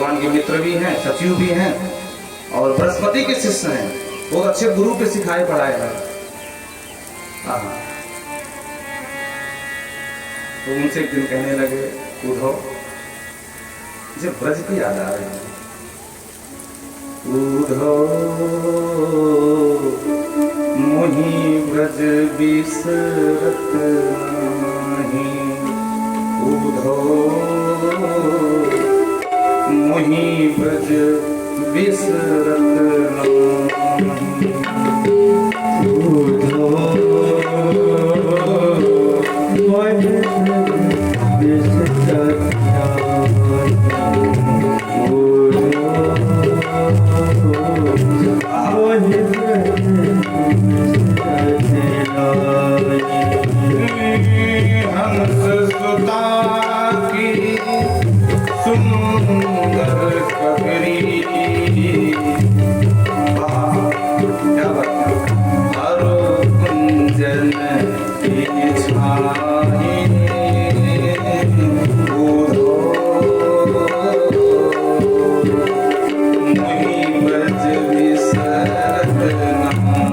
भगवान के मित्र भी हैं, सचिव भी हैं और बृहस्पति के शिष्य हैं। वो अच्छे गुरु के सिखाए पढ़ाए हैं। तो उनसे एक दिन कहने लगे, उद्धव मुझे ब्रज की याद आ रही है। उद्धव मोहि ब्रज बिसरत नाही, उद्धव मोहि ब्रज बिसरत नाही, उद्धव मोहि बिसरत हंस सुता की सुंदर कगरी, क्या बात है, हरो कुंजन की छाई, मोहि ब्रज बिसरत नाही,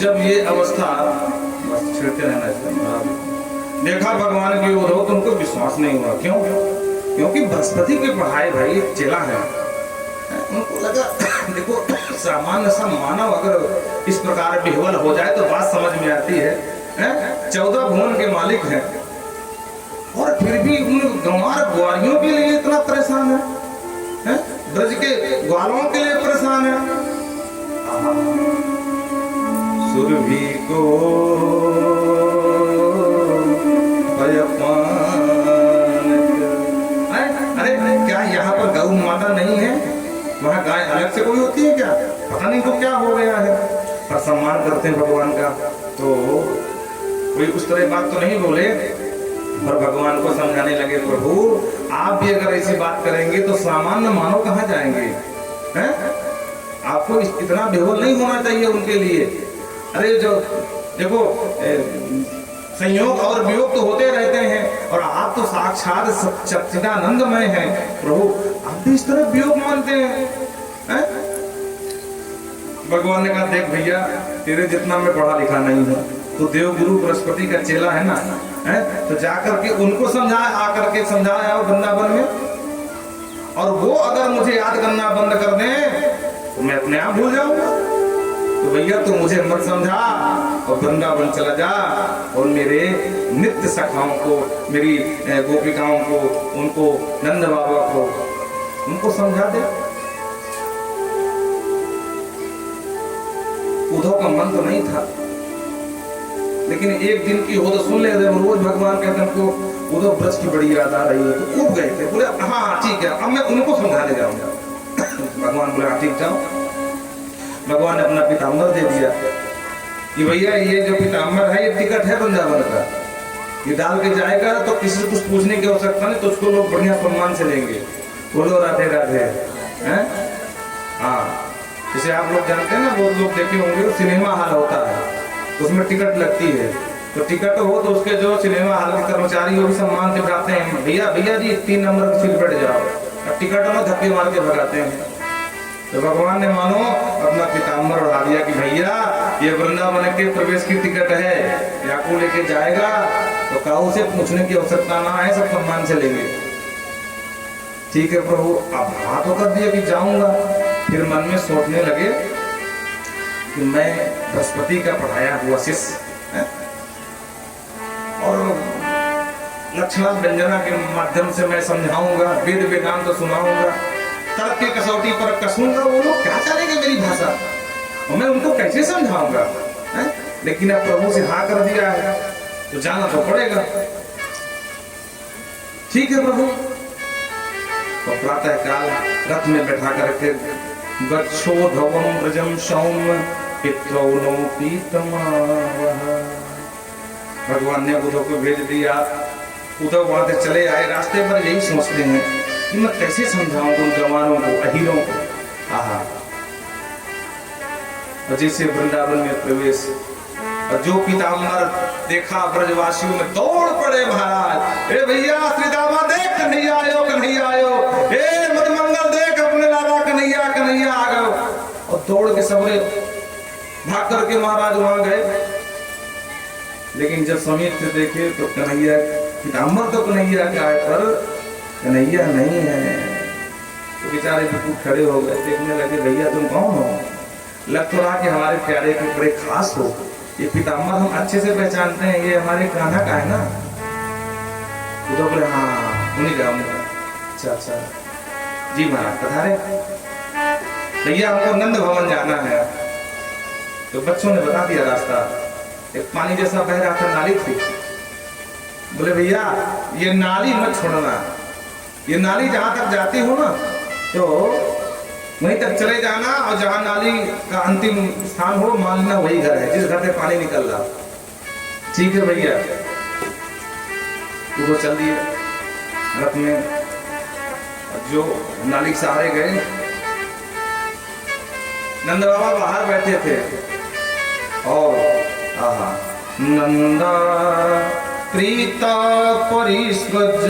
जब ये अवस्था, बस छिड़ते रहना चाहिए, देखा भगवान की ओर हो तो उनको विश्वास नहीं हुआ। क्यों? क्योंकि बृहस्पति के पढ़ाए भाई एक चेला है, उनको लगा देखो सामान्य सा मानव अगर इस प्रकार विह्वल हो जाए तो बात समझ में आती है। 14 भुवन के मालिक हैं और फिर भी उन गंवार ग्वारियों के लिए इतना परेशान है, ब्रज के ग्वालों के लिए परेशान है। सुरभि को अरे क्या यहाँ पर गौ माता नहीं है? वहाँ गाय अलग से कोई होती है क्या? पता नहीं तो क्या हो गया है, पर सम्मान करते हैं भगवान का। तो कोई उस तरह बात तो नहीं बोले, पर भगवान को समझाने लगे, प्रभु आप भी अगर ऐसी बात करेंगे तो सामान्य मानव कहाँ जाएंगे? हैं? आपको इतना बेहोल नहीं होना चाहिए उनके लिए। अरे जो देखो संयोग और वियोग तो होते रहते हैं, और आप तो साक्षात सच्चिदानंदमय हैं प्रभु, आप भी इस तरह वियोग मानते हैं? भगवान ने कहा देख भैया तेरे जितना मैं पढ़ा लिखा नहीं हूँ, तो देवगुरु बृहस्पति का चेला है ना, तो जाकर के उनको समझाए, आकर के समझाया वृंदावन में, और वो अगर मुझे याद करना बंद कर दें तो मैं अपने आप भूल जाऊंगा। तो भैया तू मुझे मत समझा और वृंदावन चला जा और मेरे नित्य सखाओं को, मेरी गोपिकाओं को, उनको नंद बाबा को उनको समझा दे। उद्धव का मन तो नहीं था, लेकिन एक दिन की हो तो सुन ले, रोज भगवान कहते हैं हमको उद्धव ब्रज की बड़ी याद आ रही है, तो उठ गए थे, बोले हाँ ठीक है अब मैं उनको समझाने जाऊंगा। भगवान बोले हाँ ठीक जाओ। भगवान ने अपना पीताम्बर दे दिया कि भैया ये जो पीताम्बर है ये टिकट है वृंदावन का, ये डाल के जाएगा तो किसी से कुछ पूछने की आवश्यकता नहीं, तो उसको लोग बढ़िया सम्मान से लेंगे। बोलो राधे राधे। हैं? हाँ, जैसे आप लोग जानते हैं ना, बहुत लोग देखे होंगे सिनेमा हॉल होता है, उसमें टिकट लगती है, तो टिकट हो तो उसके जो सिनेमा हॉल के कर्मचारी वो भी सम्मान से बिठाते हैं, भैया भैया जी 3 नंबर की सीट बैठ जाओ, अब टिकट में धक्के मार के भगाते हैं। तो भगवान ने मानो अपना पीताम्बर उड़ा दिया कि भैया ये वृंदावन के प्रवेश की टिकट है, याकू लेके जाएगा तो काऊ से पूछने की आवश्यकता ना है, सब सम्मान से लेंगे। ठीक है प्रभु, अब हाँ तो कर दिया कि जाऊंगा। फिर मन में सोचने लगे कि मैं बृहस्पति का पढ़ाया हुआ शिष्य और लक्षणा व्यंजना के माध्यम से मैं समझाऊंगा, वेद वेदांत तो सुनाऊंगा, तर्क की कसौटी पर कसूंगा, वो लोग क्या चलेंगे मेरी भाषा, और मैं उनको कैसे समझाऊंगा? लेकिन अब प्रभु से हाँ कर दिया है तो जाना तो पड़ेगा। ठीक है प्रभु। तो प्रातः काल रथ में बैठा करके गच्छो धवम ब्रजम सौम्य पितरौनो पीतमावह, भगवान ने उद्धव को भेज दिया। उद्धव वहां से चले आए, रास्ते पर यही सोचते हैं कि मैं कैसे समझाऊं उन जवानों को, अहीरों को। आहा, और जैसे वृंदावन में प्रवेश, और जो पीताम्बर देखा ब्रजवासियों में दौड़ पड़े महाराज, ए भैया श्रीदामा देख कन्हैया आयो, कन्हैया आयो, ए मदमंगल देख अपने लाला कन्हैया, कन्हैया आ गए। और दौड़ के सबरे भाग करके महाराज वहां गए, लेकिन जब समीप से देखे तो कन्हैया, पीताम्बर तो कन्हैया का है पर कन्हैया नहीं है। तो बेचारे बिल्कुल खड़े हो गए, देखने लगे भैया तुम कौन हो? लग तो रहा कि हमारे प्यारे के बड़े खास हो, ये पीताम्बर हम अच्छे से पहचानते हैं, ये हमारे कान्हा का है ना? तो बोले हाँ उन्हीं का। अच्छा अच्छा जी महाराज पधारे। भैया हमको नंद भवन जाना है। तो बच्चों ने बता दिया रास्ता, एक पानी जैसा बह रहा था, नाली थी। बोले भैया ये नाली मत छोड़ना, ये नाली जहां तक जाती हो ना तो वहीं तक चले जाना, और जहां नाली का अंतिम स्थान हो मान लेना वही घर है जिस घर से पानी निकल रहा। ठीक है भैया। वो चल दिए रथ में, जो नाली के सहारे गए, नंद बाबा बाहर बैठे थे और आहा नंदा प्रीता परिस्वज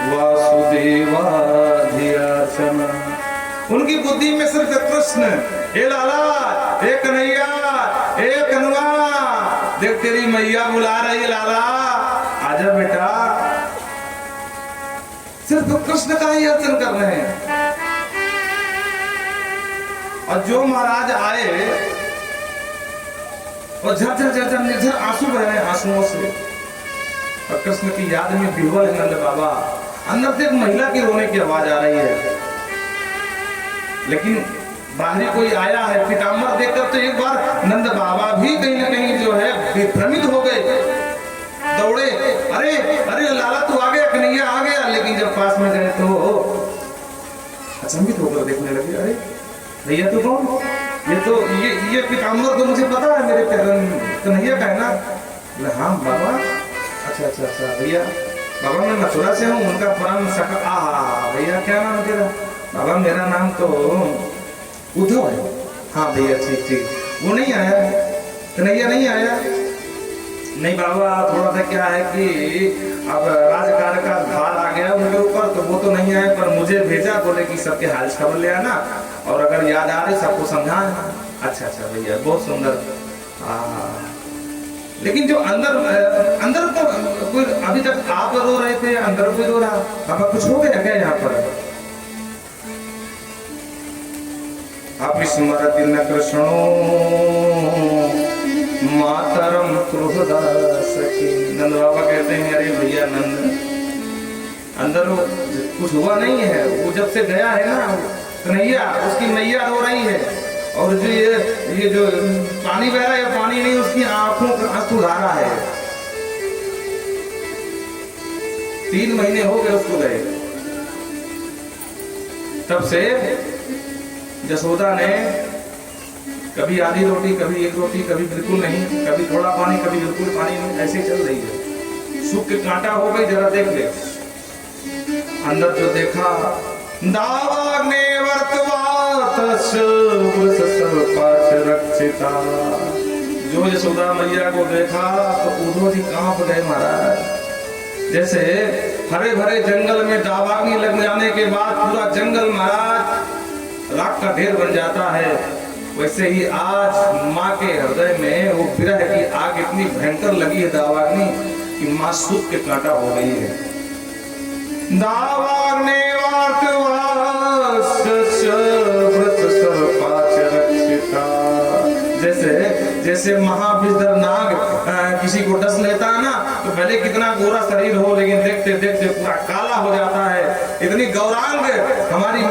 वासुदेवाधियासन उनकी बुद्धि में सिर्फ कृष्ण, हे लाला, हे कन्हैया, हे कन्हवा, देख तेरी मैया बुला रही है लाला, आजा बेटा। सिर्फ कृष्ण का ही अर्चन कर रहे हैं। और जो महाराज आए और झरझर झरझर निर्झर आंसू बह रहे हैं आंसुओं से, और कृष्ण की याद में विह्वल है नंद बाबा। अंदर से एक महिला की रोने की आवाज आ रही है, लेकिन बाहरी कोई आया है। पीताम्बर देखकर तो एक बार नंद बाबा भी कहीं ना कहीं जो है विभ्रमित हो गए, दौड़े, अरे अरे लाला तू आ गया, कन्हैया आ गया। लेकिन जब पास में गए तो अचंभित होकर देखने लगे, अरे भैया तू कौन? ये तो ये पीताम्बर तो मुझे पता है, मेरे कन्हैया का है ना? हाँ बाबा, अच्छा अच्छा अच्छा भैया, बाबा मैं मथुरा से हूँ, उनका परम सखा। भैया क्या नाम तेरा? बाबा मेरा नाम तो उद्धव है। हाँ भैया ठीक ठीक। वो नहीं आया, कन्हैया नहीं आया? नहीं बाबा, थोड़ा सा क्या है कि अब राजकार्य का भार आ गया उनके ऊपर, तो वो तो नहीं आए, पर मुझे भेजा, बोले कि सबके हाल खबर ले आना, और अगर याद आ रही सबको समझाना। अच्छा अच्छा भैया, बहुत सुंदर। लेकिन जो अंदर तो कोई, अभी तक आप रो रहे थे, अंदर कोई रो रहा? बाबा कुछ हो गया क्या यहाँ पर? आप स्मरति न कृष्णो मातरम क्रोधा सखी। नंद बाबा कहते हैं, अरे भैया नंद, अंदर कुछ हुआ नहीं है, वो जब से गया है ना कन्हैया, उसकी मैया रो रही है, और जो ये जो पानी बह रहा है, पानी नहीं, उसकी आंखों का आंसू-धारा है। 3 महीने हो गए उसको गए, तब से जसोदा ने कभी आधी रोटी, कभी 1 रोटी, कभी बिल्कुल नहीं, कभी थोड़ा पानी, कभी बिल्कुल पानी नहीं, ऐसे चल रही है। सूख के कांटा हो गई, जरा देख ले। अंदर जो देखा, दावाग्ने वर्तवात रक्षिता। जो यशोदा मैया को देखा तो उद्धव जी कांप गए महाराज। जैसे हरे भरे जंगल में दावाग्नि लग जाने के बाद पूरा जंगल महाराज राख का ढेर बन जाता है, वैसे ही आज माँ के हृदय में वो विरह की आग इतनी भयंकर लगी है दावाग्नि कि माँ सूख के कांटा हो गई है। दावाग्नि जैसे महाविद्र नाग किसी को डस लेता है ना, तो भले कितना गोरा शरीर हो, लेकिन देखते देखते पूरा काला हो जाता है। इतनी गौरांग हमारी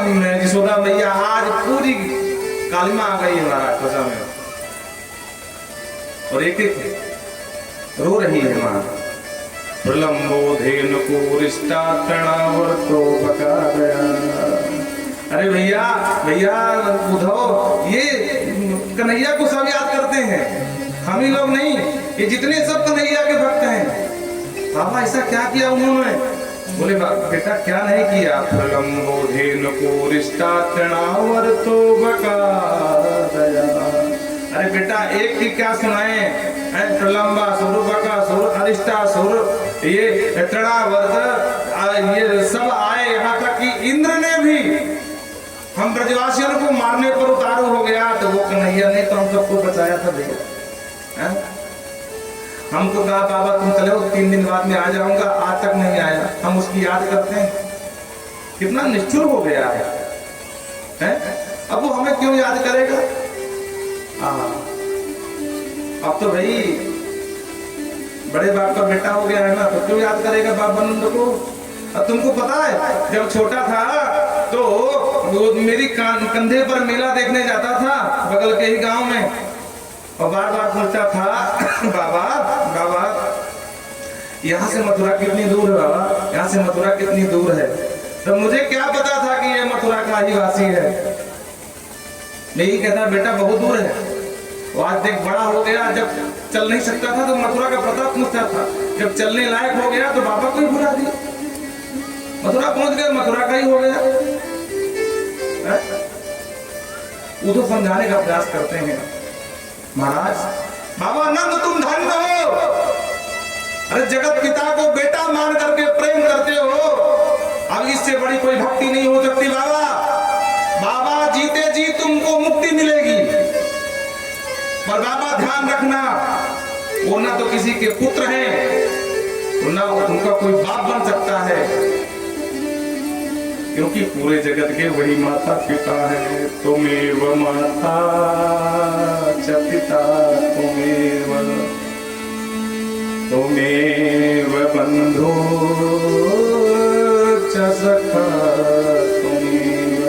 यशोदा मैया आज पूरी कालिमा आ गई है महाराज त्वचा में, और एक एक रो रही है माँ। प्रलंबोधेन को रिष्टा तृणावर्तो बका गया। अरे भैया भैया उद्धव, ये कन्हैया को सब याद करते हैं, हम ही लोग नहीं, ये जितने सब कन्हैया के भक्त हैं। बाबा ऐसा क्या किया उन्होंने? बोले बेटा क्या नहीं किया? प्रलंबोधेन को रिष्टा तृणावर्तो बका गया। अरे बेटा एक की क्या सुनाए, प्रलंबा सुर, बका सुर, अरिष्टा सुर, ये तृणावर्त, ये सब आए, यहाँ तक कि इंद्र ने भी हम ब्रजवासियों को मारने पर उतारू हो गया, तो वो कन्हैया ने तो हम सबको बचाया था भैया। हमको कहा बाबा तुम चले हो, 3 दिन बाद में आ जाऊंगा, आज तक नहीं आया। हम उसकी याद करते हैं, कितना निष्ठुर हो गया है? अब वो हमें क्यों याद करेगा? अब तो भाई बड़े बाप का बेटा हो गया है ना, तो क्यों याद करेगा बाप नंद को? अब तुमको पता है जब छोटा था तो वो मेरी कंधे पर मेला देखने जाता था बगल के ही गांव में, और बार बार पूछता था बाबा बाबा यहाँ से मथुरा कितनी दूर है? बाबा यहाँ से मथुरा कितनी दूर है? तो मुझे क्या पता था कि ये मथुरा का ही वासी है। मैं ही कहता बेटा बहुत दूर है। वो आज देख बड़ा हो गया, जब चल नहीं सकता था तो मथुरा का पता पूछता था, जब चलने लायक हो गया तो बाबा को ही भुला दिया, मथुरा पहुंच गया, मथुरा का ही हो गया। वो तो समझाने का प्रयास करते हैं महाराज, बाबा नंद तुम धन्य हो, अरे जगत पिता को बेटा मान करके प्रेम करते हो, अब इससे बड़ी कोई भक्ति नहीं हो सकती बाबा। बाबा पर बाबा ध्यान रखना, वो ना तो किसी के पुत्र हैं, ना उनका कोई बाप बन सकता है, क्योंकि पूरे जगत के वही माता पिता है। तुमेव माता च पिता तुमेव, तुमेव बंधु च सखा तुमेव,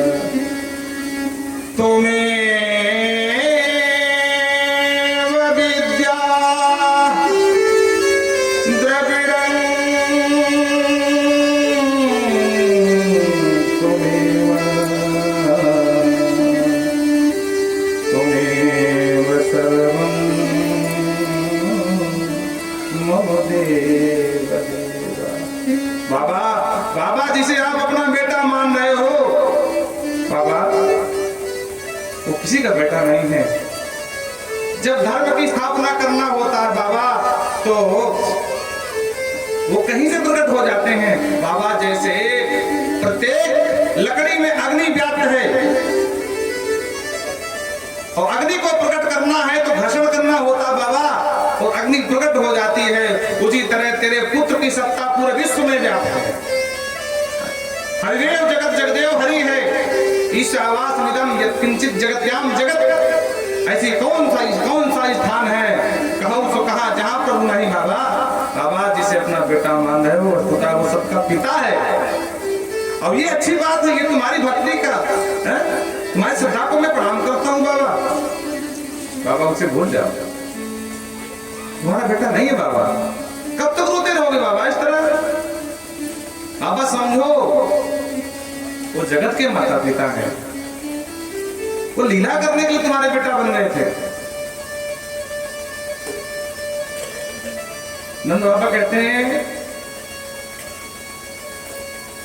तुमेव विद्या द्रविड़ं तुमेव, तुमेव सर्वं मम देव देवा। बाबा, बाबा जिसे आप अपना बेटा मान रहे हो, बाबा वो किसी का बेटा नहीं है। जब धर्म की स्थापना करना होता है बाबा, तो वो कहीं से प्रकट हो जाते हैं। बाबा जैसे प्रत्येक लकड़ी में अग्नि व्याप्त है, और अग्नि को प्रकट करना है तो घर्षण करना होता बाबा, और अग्नि प्रकट हो जाती है। उसी तरह तेरे पुत्र की सत्ता पूरे विश्व में व्याप्त है। हरिदेव जगत जगदेव हरि है, ईशावास निदम यत्किंचित जगत्याम जगत। ऐसी कौन सा स्थान है, कहो सो कहा, जहां प्रभु नहीं बाबा। बाबा जिसे अपना बेटा मान रहे हो, खुदा वो सबका पिता है। और ये अच्छी बात है, ये तुम्हारी भक्ति का है, तुम्हारी श्रद्धा को मैं प्रणाम करता हूँ बाबा। बाबा उसे भूल जाओ, तुम्हारा बेटा नहीं है बाबा। कब तक रोते रहोगे बाबा इस तरह? बाबा समझो, वो जगत के माता पिता हैं, वो लीला करने के लिए तुम्हारे बेटा बन गए थे। नंद बाबा कहते हैं,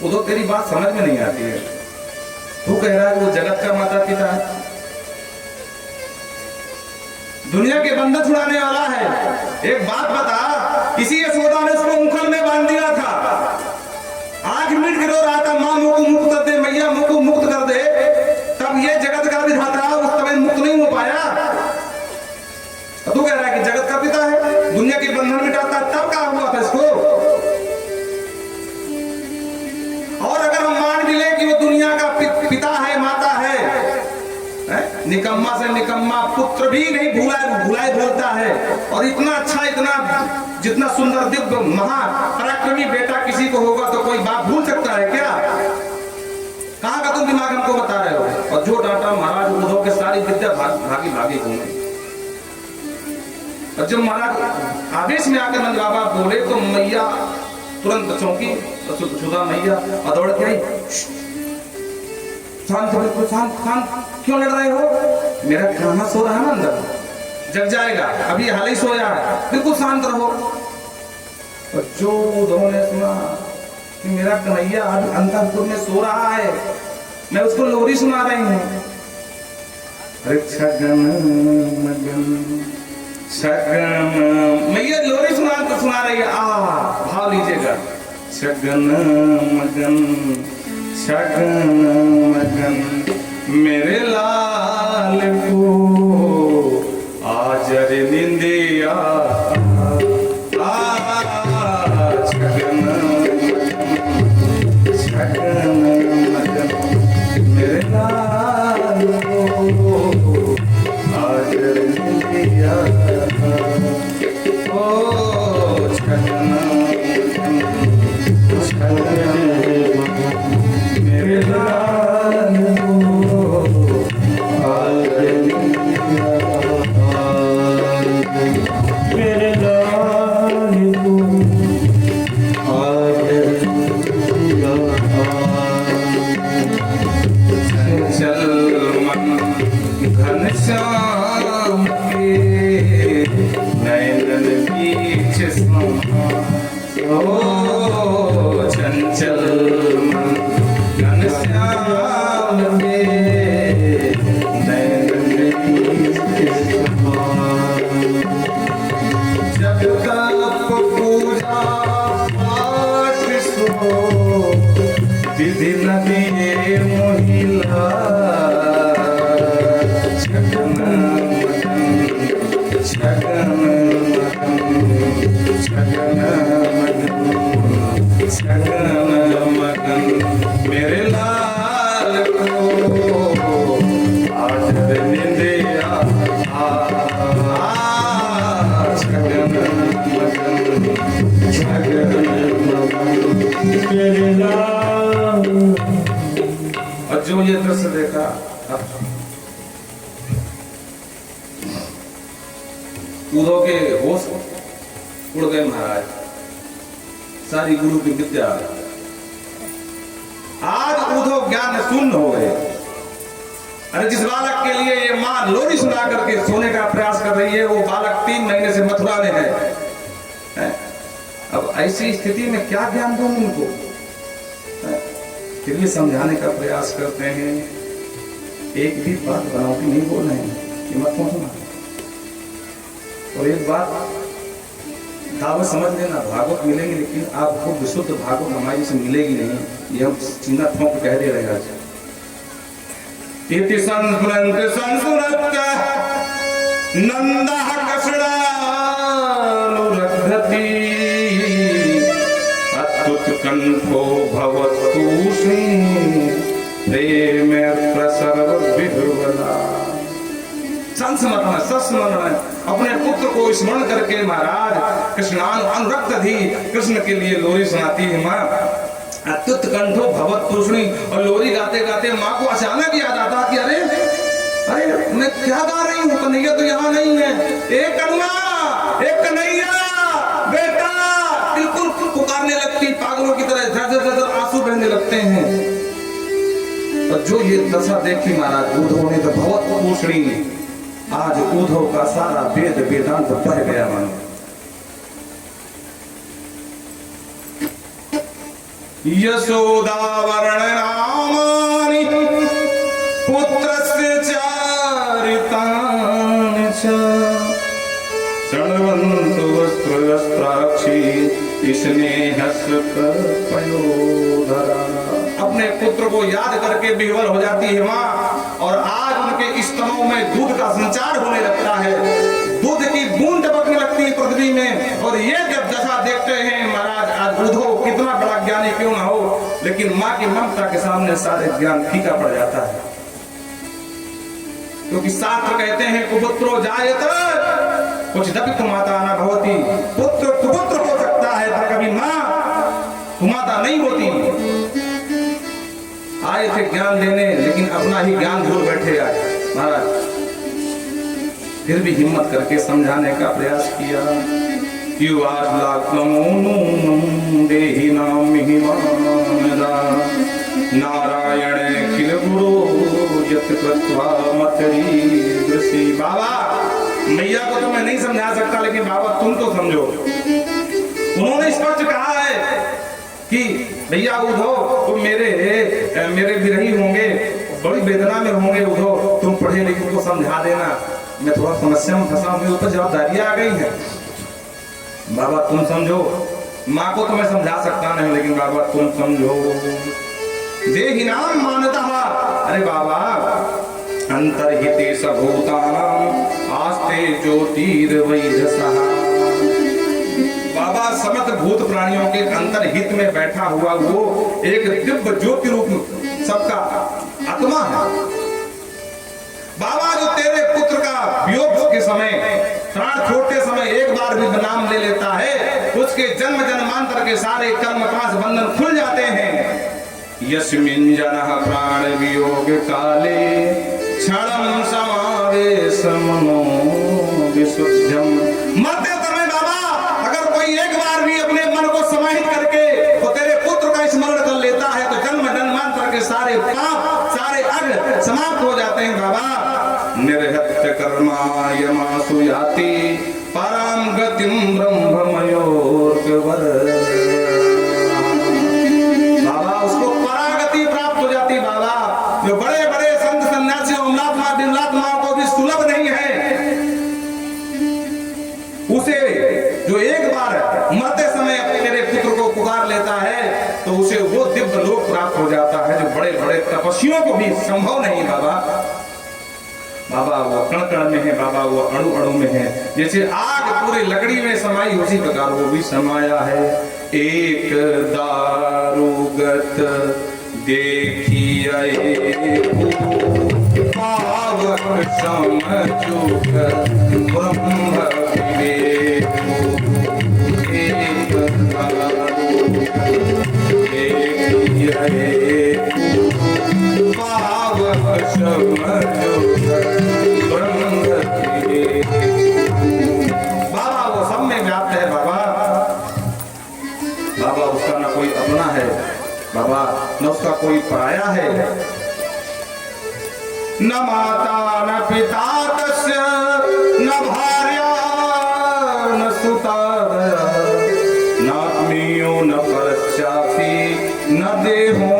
वो तो तेरी बात समझ में नहीं आती है। तू कह रहा है वो जगत का माता पिता है, दुनिया के बंधन छुड़ाने वाला है। एक बात बता, इसी यशोदा ने उसको उंखल में बांध दिया था, आंख मिट गिरो रहा था, मां मुंह को मुक्त कर दे, मैया मुंह को मुक्त कर दे, तब ये जगत का विधाता उस समय मुक्त नहीं हो पाया। तू कह रहा है कि जगत का पिता है, दुनिया के बंधन मिटाता है, तब क्या हुआ था इसको? और अगर हम मान भी ले कि वो दुनिया का पिता है, माता है, निकम्मा से निकम्मा पुत्र भी नहीं भुलाए बोलता है। और इतना अच्छा, इतना जितना सुंदर दिव्य महा पराक्रमी बेटा किसी को होगा तो कोई बाप भूल सकता है क्या? कहां का तुम दिमाग हमको बता रहे हो? और जो डांटा महाराज उद्धव के सारी विद्या भागी घूमे। और जब महाराज आवेश में आकर नंद बाबा बोले तो मैया तुरंत चौंकी, सुधा मैया और दौड़ के आई, शांत, बिल्कुल शांत, क्यों लड़ रहे हो? मेरा खाना सो रहा है ना अंदर, जग जाएगा, अभी हाल ही सोया है, बिल्कुल शांत रहो। और जो उद्धव ने सुना कि मेरा कन्हैया अभी अंतःपुर में सो रहा है, मैं उसको लोरी सुना रही हूँ। अरे छगन मैया लोरी सुना रही है। भाव लीजिएगा, छगन मगन मेरे लाल को आज रे निंदिया, छगन मगन मेरे लाल को आज रे निंदिया, ओ छगन मेरे लाल को आज रे निंदिया, मेरे लाल को आज रे निंदिया। चंचल मन घनश्याम के नयन बीच समा, ओ चंचल मन घनश्याम के नयन बीच समा। जब तक पूजा पाठ सो विधि नदी मोहिला, छगन छगन मगन मेरे लाल को आज निंदे छगन मगन छगन मगन मेरे लाल। और जो ये दृश्य देखा उद्धव के होश उड़ गए महाराज, सारी गुरु की विद्या। आज उद्धव ज्ञान शून्य हो गए। अरे जिस बालक के लिए ये मां लोरी सुना करके सोने का प्रयास कर रही है, वो बालक 3 महीने से मथुरा में है। अब ऐसी स्थिति में क्या ज्ञान दूं उनको? फिर भी समझाने का प्रयास करते हैं। एक भी बात बनावटी नहीं बोल रहे हैं कि मत पहुंचना। और एक बात दावत समझ लेना, भागवत मिलेंगे लेकिन आपको विशुद्ध भागवत हमारी से मिलेगी नहीं, ये हम सीना ठोक कह दे रहे हैं। इति संस्मरन्त संस्मृत नंदः कृष्णानुरद्धति अत्युत्कण्ठो भवतूष्णी प्रेमे प्रसर्व विह्वला। संस्मरण सस्मरण अपने पुत्र को स्मरण करके महाराज कृष्णानुरक्त थी, कृष्ण के लिए लोरी सुनाती है माँ। अत्युत्कण्ठो भवतूष्णी, और लोरी गाते गाते माँ को अचानक याद आता कि अरे अरे मैं क्या गा रही हूँ, कन्हैया तो यहाँ नहीं है। एक कन्हैया बेटा, बिल्कुल पुकारने लगती, पागलों की तरह झरझर आंसू बहने लगते हैं। और जो ये दशा देखी महाराज उद्धव ने, तो भवतूष्णी, आज उद्धव का सारा वेद वेदांत बह गया मानो। यशोदा वर्ण नामानि पुत्रस्य चारितानि च शृण्वन्तु वस्त्रवस्त्राक्षी स्नेहस्य पयोधरा। अपने पुत्र को याद करके विह्वल हो जाती है माँ, और आज उनके स्तनों में दूध का संचार होने लगता है, दूध की बूंद टपकने लगती है पृथ्वी में। और ये जब दशा देखते हैं महाराज, आज उद्धव कितना बड़ा ज्ञानी क्यों ना हो, लेकिन माँ की ममता के सामने सारे ज्ञान फीका पड़ जाता है। क्योंकि शास्त्र कहते हैं कुपुत्रो जायत क्वचिदपि कुमाता न भवति। पुत्र कुपुत्र हो सकता है पर कभी माँ कुमाता नहीं होती। आए थे ज्ञान देने, लेकिन अपना ही ज्ञान भूल बैठे आए महाराज। फिर भी हिम्मत करके समझाने का प्रयास किया। नारायण किल गुरु यत कृत्वा मतरी। बाबा मैया को तो मैं नहीं समझा सकता, लेकिन बाबा तुम तो समझो। उन्होंने स्पष्ट कहा है कि भैया उद्धव तुम मेरे विरही होंगे, बड़ी वेदना में होंगे उद्धव, तुम पढ़े लिखे को समझा देना। मैं थोड़ा समस्या में फंसा, मेरे ऊपर जवाबदारियां आ गई हैं। बाबा तुम समझो। माँ को तो मैं समझा सकता नहीं, लेकिन बाबा तुम समझो। देहि नाम मानतः, अरे बाबा अंतर्हिते सभूतानां आस्ते ज्योतिर्वैधसः। बाबा समस्त भूत प्राणियों के अंतर्हित में बैठा हुआ वो एक दिव्य ज्योति रूप सबका आत्मा है। बाबा जो तेरे पुत्र का वियोग के समय, प्राण छोड़ते समय एक बार भी नाम ले लेता है, उसके जन्म जन्मांतर के सारे कर्म पाश बंधन खुल जाते हैं। यस्मिन् जनः प्राण वियोग काले क्षणं समावेश मनो विशुद्धम। मरते समय बाबा अगर कोई एक बार भी अपने मन को समाहित करके तो तेरे पुत्र का स्मरण कर लेता है, तो जन्म जन्मांतर के सारे पाप, सारे अग्र समाप्त हो जाते हैं। बाबा निर्हत्य कर्मायमासु याति पराम गतिम ब्रह्ममयोर्गवर। बाबा उसको परागति प्राप्त हो जाती। बाबा जो बड़े बड़े संत सन्यासी अमलात्माओं को भी सुलभ नहीं है, उसे जो एक बार मरते समय तेरे पुत्र को पुकार लेता है तो उसे वो दिव्य लोक प्राप्त हो जाता है जो बड़े बड़े तपस्वियों को भी संभव नहीं। बाबा बाबा वो कण कण में है, बाबा वो अणु अणु में है। जैसे आग पूरी लकड़ी में समाई, उसी प्रकार वो भी समाया है। एक दार गत देखिए पावक समझुक ब्रह्म विवेक देखिए पावक समझुक ब्रह्म विवेक। बाबा वो सब में व्याप्त है बाबा। बाबा उसका ना कोई अपना है बाबा, न उसका कोई पराया है। न माता न पिता तस्य न भार्या न सुता न आत्मीयो न परश्चापि न देहो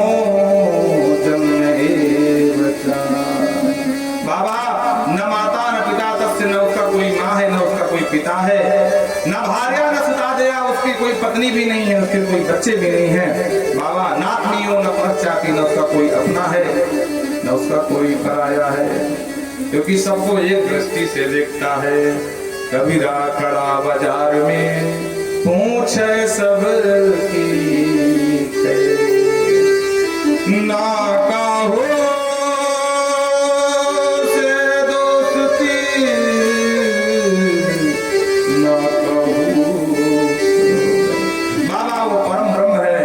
जन्म एव च। बाबा न माता न पिता तस्य, न उसका कोई माँ है न उसका कोई पिता है, न भार्या न सुता दया, उसकी कोई पत्नी भी नहीं है, उसके कोई बच्चे भी नहीं हैं। बाबा नात्मियो न परश्चापि, न उसका कोई अपना है न उसका कोई पराया है, क्योंकि सबको एक दृष्टि से देखता है। कबीरा खड़ा बाजार में पूछे सब की ना काहो से दोस्ती ना कहूँ। बाबा वो परम ब्रह्म है,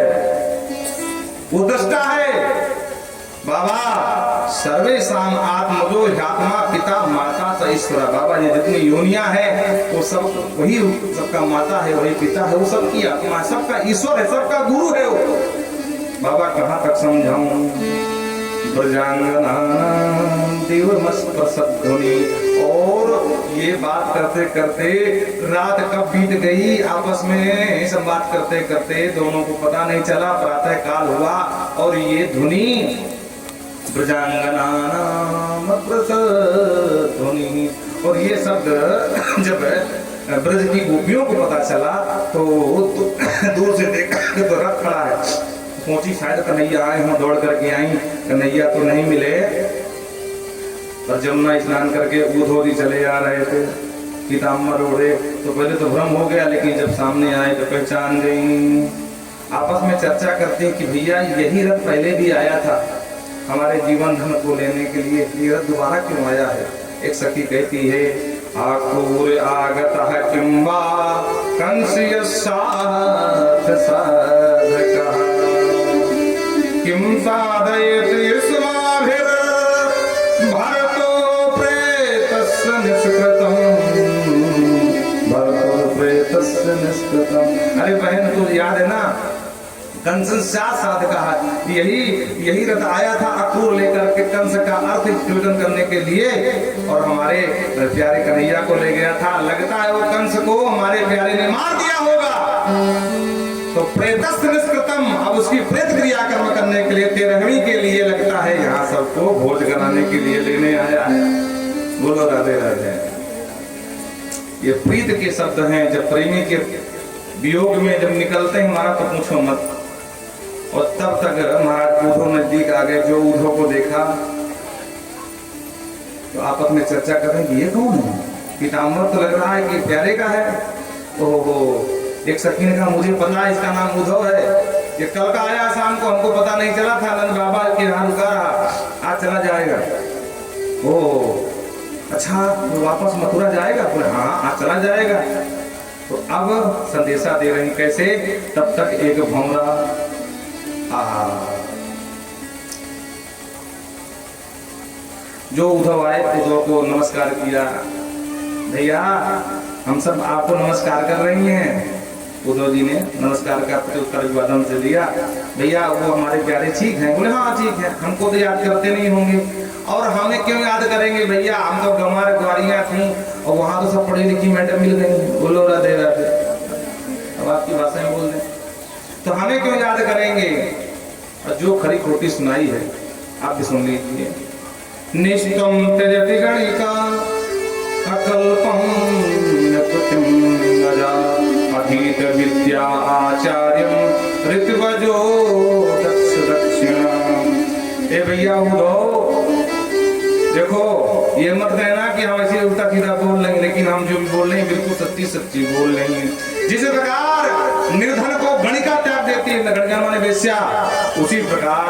वो दृष्टा है। बाबा सर्वेशाम आत्मजो ह्यात्मा पिता माता स ईश्वर। बाबा ये जितनी योनियां हैं वो सब वही, सबका माता है, वही पिता है, वो सबकी आत्मा, सबका ईश्वर है, सबका गुरु है वो। बाबा कहाँ तक समझाऊं। ब्रजांगना दिवमस्पृशत ध्वनि। और ये बात करते करते रात कब बीत गई, आपस में संवाद करते करते दोनों को पता नहीं चला। प्रातः काल हुआ और ये ध्वनि ध्वनि और ये शब्द जब ब्रज की गोपियों को पता चला तो दूर से देखा तो रथ खड़ा है, पहुंची शायद कन्हैया आए हों, दौड़ करके आई। कन्हैया तो नहीं मिले, पर जमुना स्नान करके ऊधोरी चले आ रहे थे, पीताम्बर ओढ़े। तो पहले तो भ्रम हो गया, लेकिन जब सामने आए तो पहचान गई। आपस में चर्चा करते कि भैया यही रथ पहले भी आया था हमारे जीवन धन को लेने के लिए, ये रथ दोबारा क्यों आया है। एक सखी कहती है आकुर आगत है किंबा कंस्य साथ साधक किम साधयत युष्माभिर भरतो प्रेतस्य निष्कृतम् भरतो प्रेतस्य निष्कृतम्। अरे बहन तुझे याद है ना, कंस साध कहा, यही रथ आया था अक्रूर लेकर के कंस का अर्थ प्रयोजन करने के लिए और हमारे प्यारे कन्हैया को ले गया था। लगता है वो कंस को हमारे प्यारे ने मार दिया होगा। तो प्रेतस्य निष्कृतम, अब उसकी प्रेत क्रिया कर्म करने के लिए 13वीं के लिए लगता है यहाँ सबको भोज कराने के लिए लेने आया है। बोलो राधे राधे। ये प्रीत के शब्द हैं। जब प्रेमी के वियोग में जब निकलते हैं हमारा, तो पूछो मत। और तब तक महाराज ऊधो नजदीक आ गए। जो ऊधो को देखा तो आपस में चर्चा कर रहे हैं ये कौन है। पीताम्बर तो लग रहा है कि प्यारे का है। ओहो, एक सखी ने कहा मुझे पता है इसका नाम ऊधो है, ये कल का आया शाम को, हमको पता नहीं चला था। नंद बाबा के यहाँ रुका रहा, आज चला जाएगा। ओ अच्छा, तो वापस मथुरा जाएगा? बोले हाँ आज चला जाएगा। तो अब संदेशा दे रही कैसे। तब तक एक भौरा जो उद्धव आए, उद्धव को नमस्कार किया। भैया हम सब आपको नमस्कार कर रही हैं। उद्धव जी ने नमस्कार का प्रत्युत्तर विवादन से दिया। भैया वो हमारे प्यारे ठीक हैं? बोले हाँ ठीक है। हमको तो याद करते नहीं होंगे, और हमें क्यों याद करेंगे भैया, हम तो गंवार ग्वारियां थी और वहां तो सब पढ़ी लिखी मैडम मिल गई। बोलो राधे राधे। अब आपकी भाषा में बोल दें तो हमें क्यों याद करेंगे। और जो खरी खोटी सुनाई है आप भी सुन लीजिए। निष्तम त्यजति गणिका अकल्पम नकृतिम नजा अधीत विद्या आचार्यम ऋतवजो दक्ष दक्षिणा। ए भैया उद्धव देखो, ये मत कहना कि हम ऐसे उल्टा सीधा बोल लेंगे, लेकिन हम जो भी बोल रहे हैं बिल्कुल सच्ची सच्ची बोल रहे हैं। जिस प्रकार निर्धन को गणिका त्याग देती है, गणिका माने वेश्या, उसी प्रकार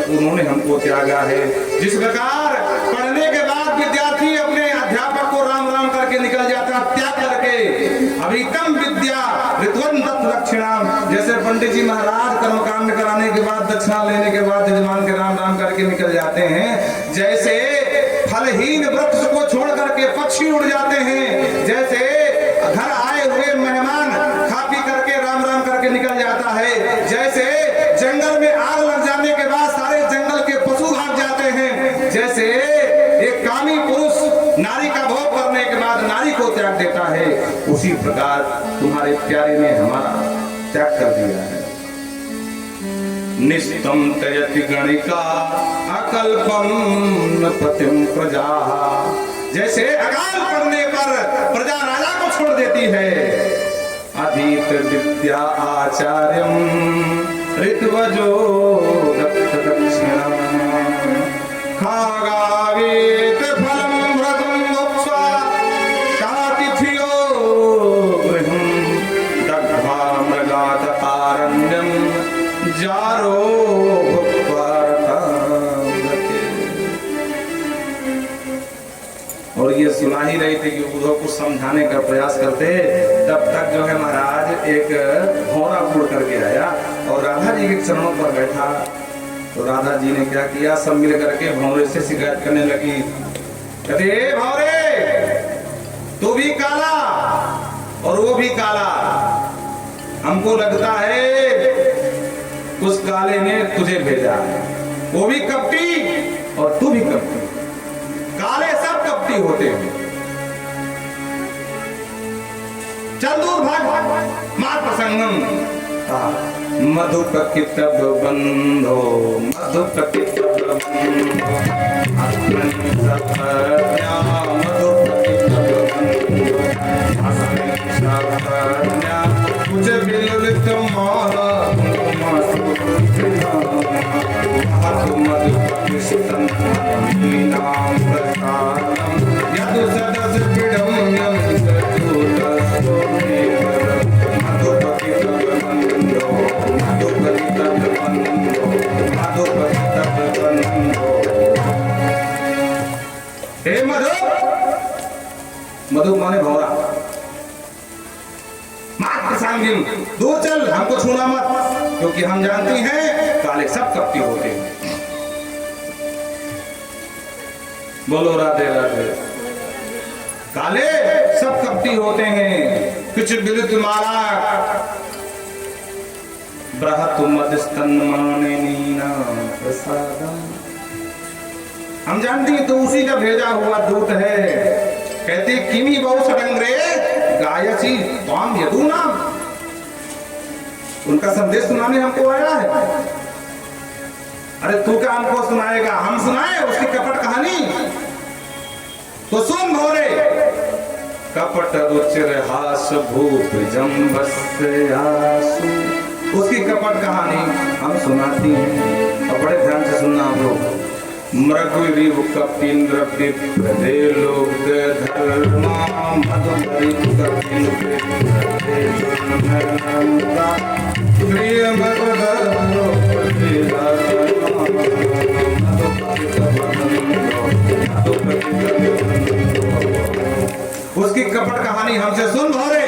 उन्होंने हमको त्यागा है। जिस प्रकार पढ़ने के बाद विद्यार्थी अपने अध्यापक को राम राम करके निकल जाता त्याग करके, अभी कम विद्या ऋत्वं दत्त दक्षिणाम, जैसे पंडित जी महाराज कर्मकांड कराने के बाद दक्षिणा लेने के बाद यजमान के राम राम करके निकल जाते हैं, जैसे फलहीन वृक्ष को छोड़ करके पक्षी उड़ जाते हैं, जैसे घर आए हुए मेहमान खा पी करके राम राम करके निकल जाता है, जैसे जंगल में आग लग जाने के बाद सारे जंगल के पशु भाग जाते हैं, जैसे एक कामी पुरुष नारी का भोग करने के बाद नारी को त्याग देता है, उसी प्रकार तुम्हारे प्यारे ने हमारा त्याग कर दिया है। निस्तम त्यजति गणिका अकल्पम न पतिम प्रजा, जैसे अकाल पड़ने पर प्रजा राजा को छोड़ देती है। अधीत विद्या आचार्यम ऋत्वजो दत्त दक्षिणा, खागावेत फलम व्रतम वप्स्वा शातिथियो गृहं दग्ध्वा मृगात आरण्यम जारो और ये सुना ही रहे थे कि उद्धव को समझाने का प्रयास करते, तब तक जो है महाराज एक भौरा फोड़ करके आया और राधा जी के चरणों पर बैठा। तो राधा जी ने क्या किया, सब मिल करके भौरे से शिकायत करने लगी, कहते भौरे तू भी काला और वो भी काला, हमको लगता है उस काले ने तुझे भेजा, वो भी कपटी और तू भी कपटी, काले सब कपटी होते हैं। चंदूर भाग मार प्रसंगम मधुपकितव बंधो मधुपकितव बंधो मुझे बिलुलित माला मधु माने भौरा, दूर चल, हमको छूना मत, क्योंकि हम जानते हैं काले सब कपटी होते हैं। बोलो राधे राधे। काले सब कपटी होते हैं। कुछ विरुद्ध माला बृहत मदस्तन्माने नीना प्रसादम, हम जानते हैं तो उसी का भेजा हुआ दूत है। कहते किमी बहु सडंगरे गायसी त्वाम यदु नाम, उनका संदेश सुनाने हमको आया है। अरे तू क्या हमको सुनाएगा, हम सुनाए उसकी कपट कहानी? तो सुन भौरे, कपट रुचिर हास भूप जम्बस्यासु, उसकी कपट कहानी हम सुनाती हैं और बड़े ध्यान से सुनना आप लोग। मृगुरिव कपिंद्र प्रदे लोक धर्मा मधुरी कपिंद्र प्रिय उसकी कपट कहानी हमसे सुन भौरे।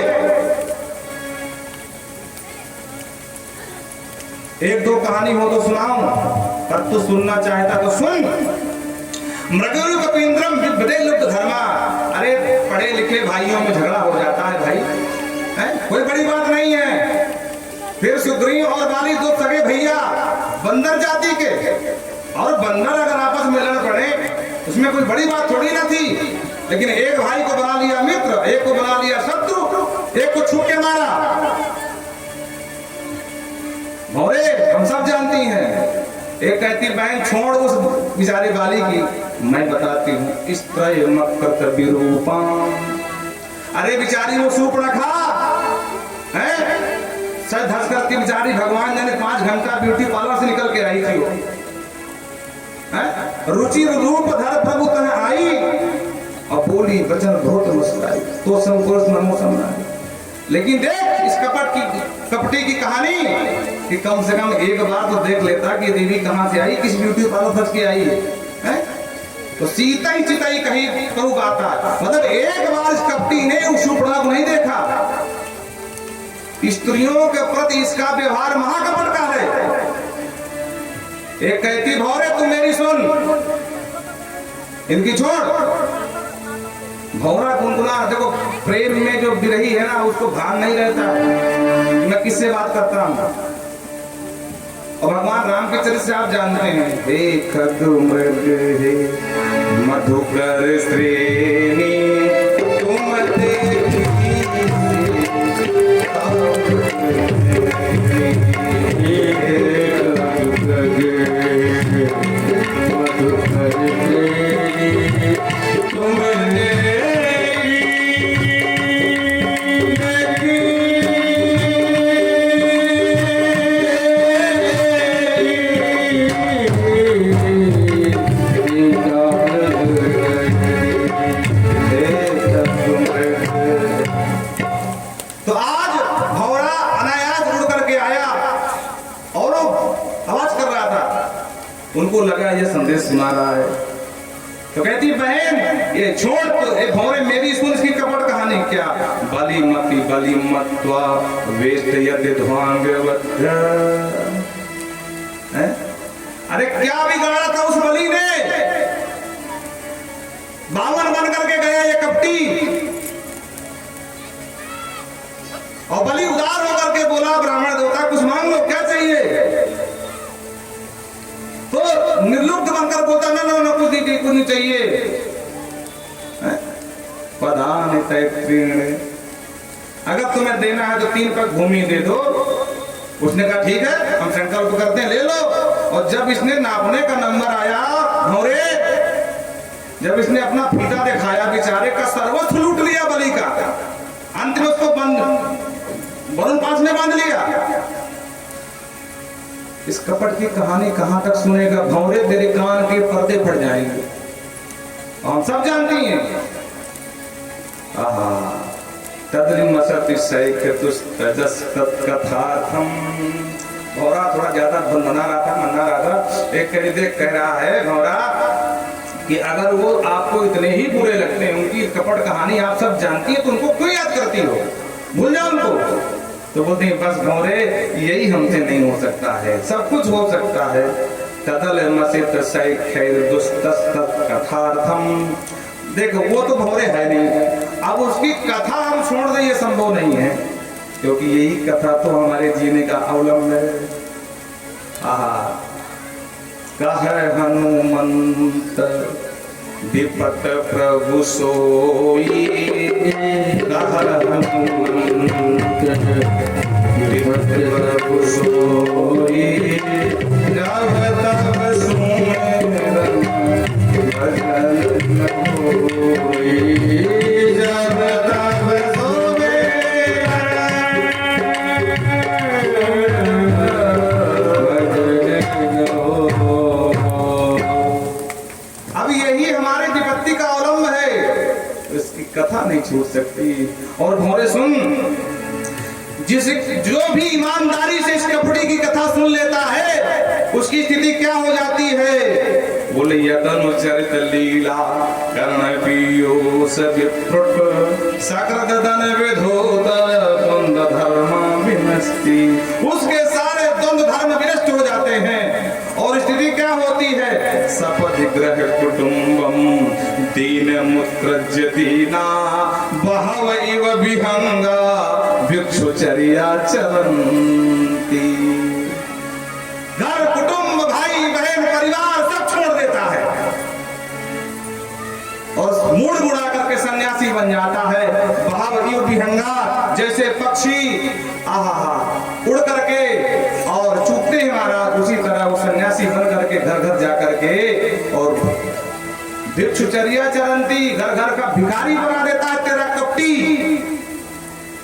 एक दो कहानी हो तो सुनाऊं, पर तू सुनना चाहता तो सुन। मृगुरु कपींद्रम विद्ये लुप्त धर्मा, अरे पढ़े लिखे भाइयों में झगड़ा हो जाता है भाई, है? कोई बड़ी बात नहीं है। फिर सुग्रीव और बाली दो सगे भैया बंदर जाति के, और बंदर अगर आपस में लड़ पड़े उसमें कोई बड़ी बात थोड़ी ना थी। लेकिन एक भाई को बना लिया मित्र, एक को बना लिया शत्रु, एक को छू के मारा। भौरे हम सब जानती हैं। एक कहती बहन छोड़ उस बेचारी बाली की, मैं बताती हूँ इस तरह मक्कत विरूपा, अरे बेचारी वो सूर्पणखा है, सर धस करती बेचारी, भगवान जाने 5 घंटा ब्यूटी पार्लर से निकल के आई थी वो, रुचि रूप धर प्रभु तन आई और बोली वचन बहुत मुस्कुराई, तो संकोच नमो समनाई। लेकिन देख इस कपट की कपटी की कहानी कि कम से कम एक बार तो देख लेता कि देवी कहां से आई, किस ब्यूटी पार्लर फंस के आई है? तो सीता ही चिताई कहीं करू गाता, मतलब एक बार इस कपटी ने उस सुपड़ा को नहीं देखा। स्त्रियों के प्रति इसका व्यवहार महाकपट का है। एक कहती भौरे तू मेरी सुन, इनकी छोड़। भौरा गुनगुना, देखो प्रेम में जो बिरही है ना उसको भान नहीं रहता मैं किससे बात करता हूं। और भगवान राम के चरित्र से आप जानते हैं, देखत मृग हे मधुकर श्रेणी तुम देखी उनको लगा ये संदेश सुना रहा है। तो कहती बहन ये छोड़, तो ये भौरे मेरी सुन इसकी कपट कहानी क्या। बलि मत्वा वेस्ट यदि ध्वांग अरे क्या बिगाड़ा था उस बलि ने, बावन बन करके गया ये कपटी। और बलि उदार होकर के बोला ब्राह्मण देवता कुछ मांग लो, क्या चाहिए। तो निर्लुप्त बनकर बोलता ना ना ना कुछ नहीं चाहिए। पदान अगर तुम्हें देना है तो 3 पग भूमि दे दो। उसने कहा ठीक है हम संकल्प करते हैं, ले लो। और जब इसने नापने का नंबर आया भौरे, जब इसने अपना फीता दिखाया बेचारे का सर्वस्व लूट लिया बलि का, अंत में उसको वरुण पास में बांध लिया। इस कपट की कहानी कहां तक सुनेगा भौरे, तेरे कान के पर्दे फट जाएंगे। हम सब जानती हैं। भौरा थोड़ा ज्यादा मना रहा था। एक देख कह रहा है भौरा कि अगर वो आपको इतने ही बुरे लगते हैं, उनकी कपट कहानी आप सब जानती है, तो उनको क्यों याद करती हो, भूल जाओ उनको। तो बोलते हैं बस भौरे यही हमसे नहीं हो सकता है, सब कुछ हो सकता है। तदल मसित कथार्थम, देखो वो तो भौरे है नहीं, अब उसकी कथा हम छोड़ दें ये संभव नहीं है, क्योंकि यही कथा तो हमारे जीने का अवलंब है। कह हनुमंत विपत प्रभु सोई, कह हनुमंत विपत प्रभु सोई, जब तब सुमिरन भजन होई, जब तब कथा नहीं छूट सकती। और भौरे सुन, जो भी ईमानदारी से इस कपड़ी की कथा सुन लेता है उसकी स्थिति क्या हो जाती है। बोले यतनु चरित लीला कर्ण पियो सविप्रुट सकृत धन विधोत द्वंद धर्म विनष्टि, उसके सारे द्वंद धर्म विनष्ट हो जाते हैं। और स्थिति क्या होती है, सपदि ग्रह कुटुंबम दीन मुत्रज्य दीना बहव इव विहंगा भिक्षुचर्या चलंती। घर कुटुंब भाई बहन परिवार सब छोड़ देता है और मुड़ मुड़ा करके सन्यासी बन जाता है। बहव इव विहंगा, जैसे पक्षी उड़ करके और चूकते हैं महाराज, उसी तरह वो सन्यासी बन करके घर घर जा करके और भिक्षुचर्या चरंती, घर घर का भिखारी बना देता है तेरा कपटी।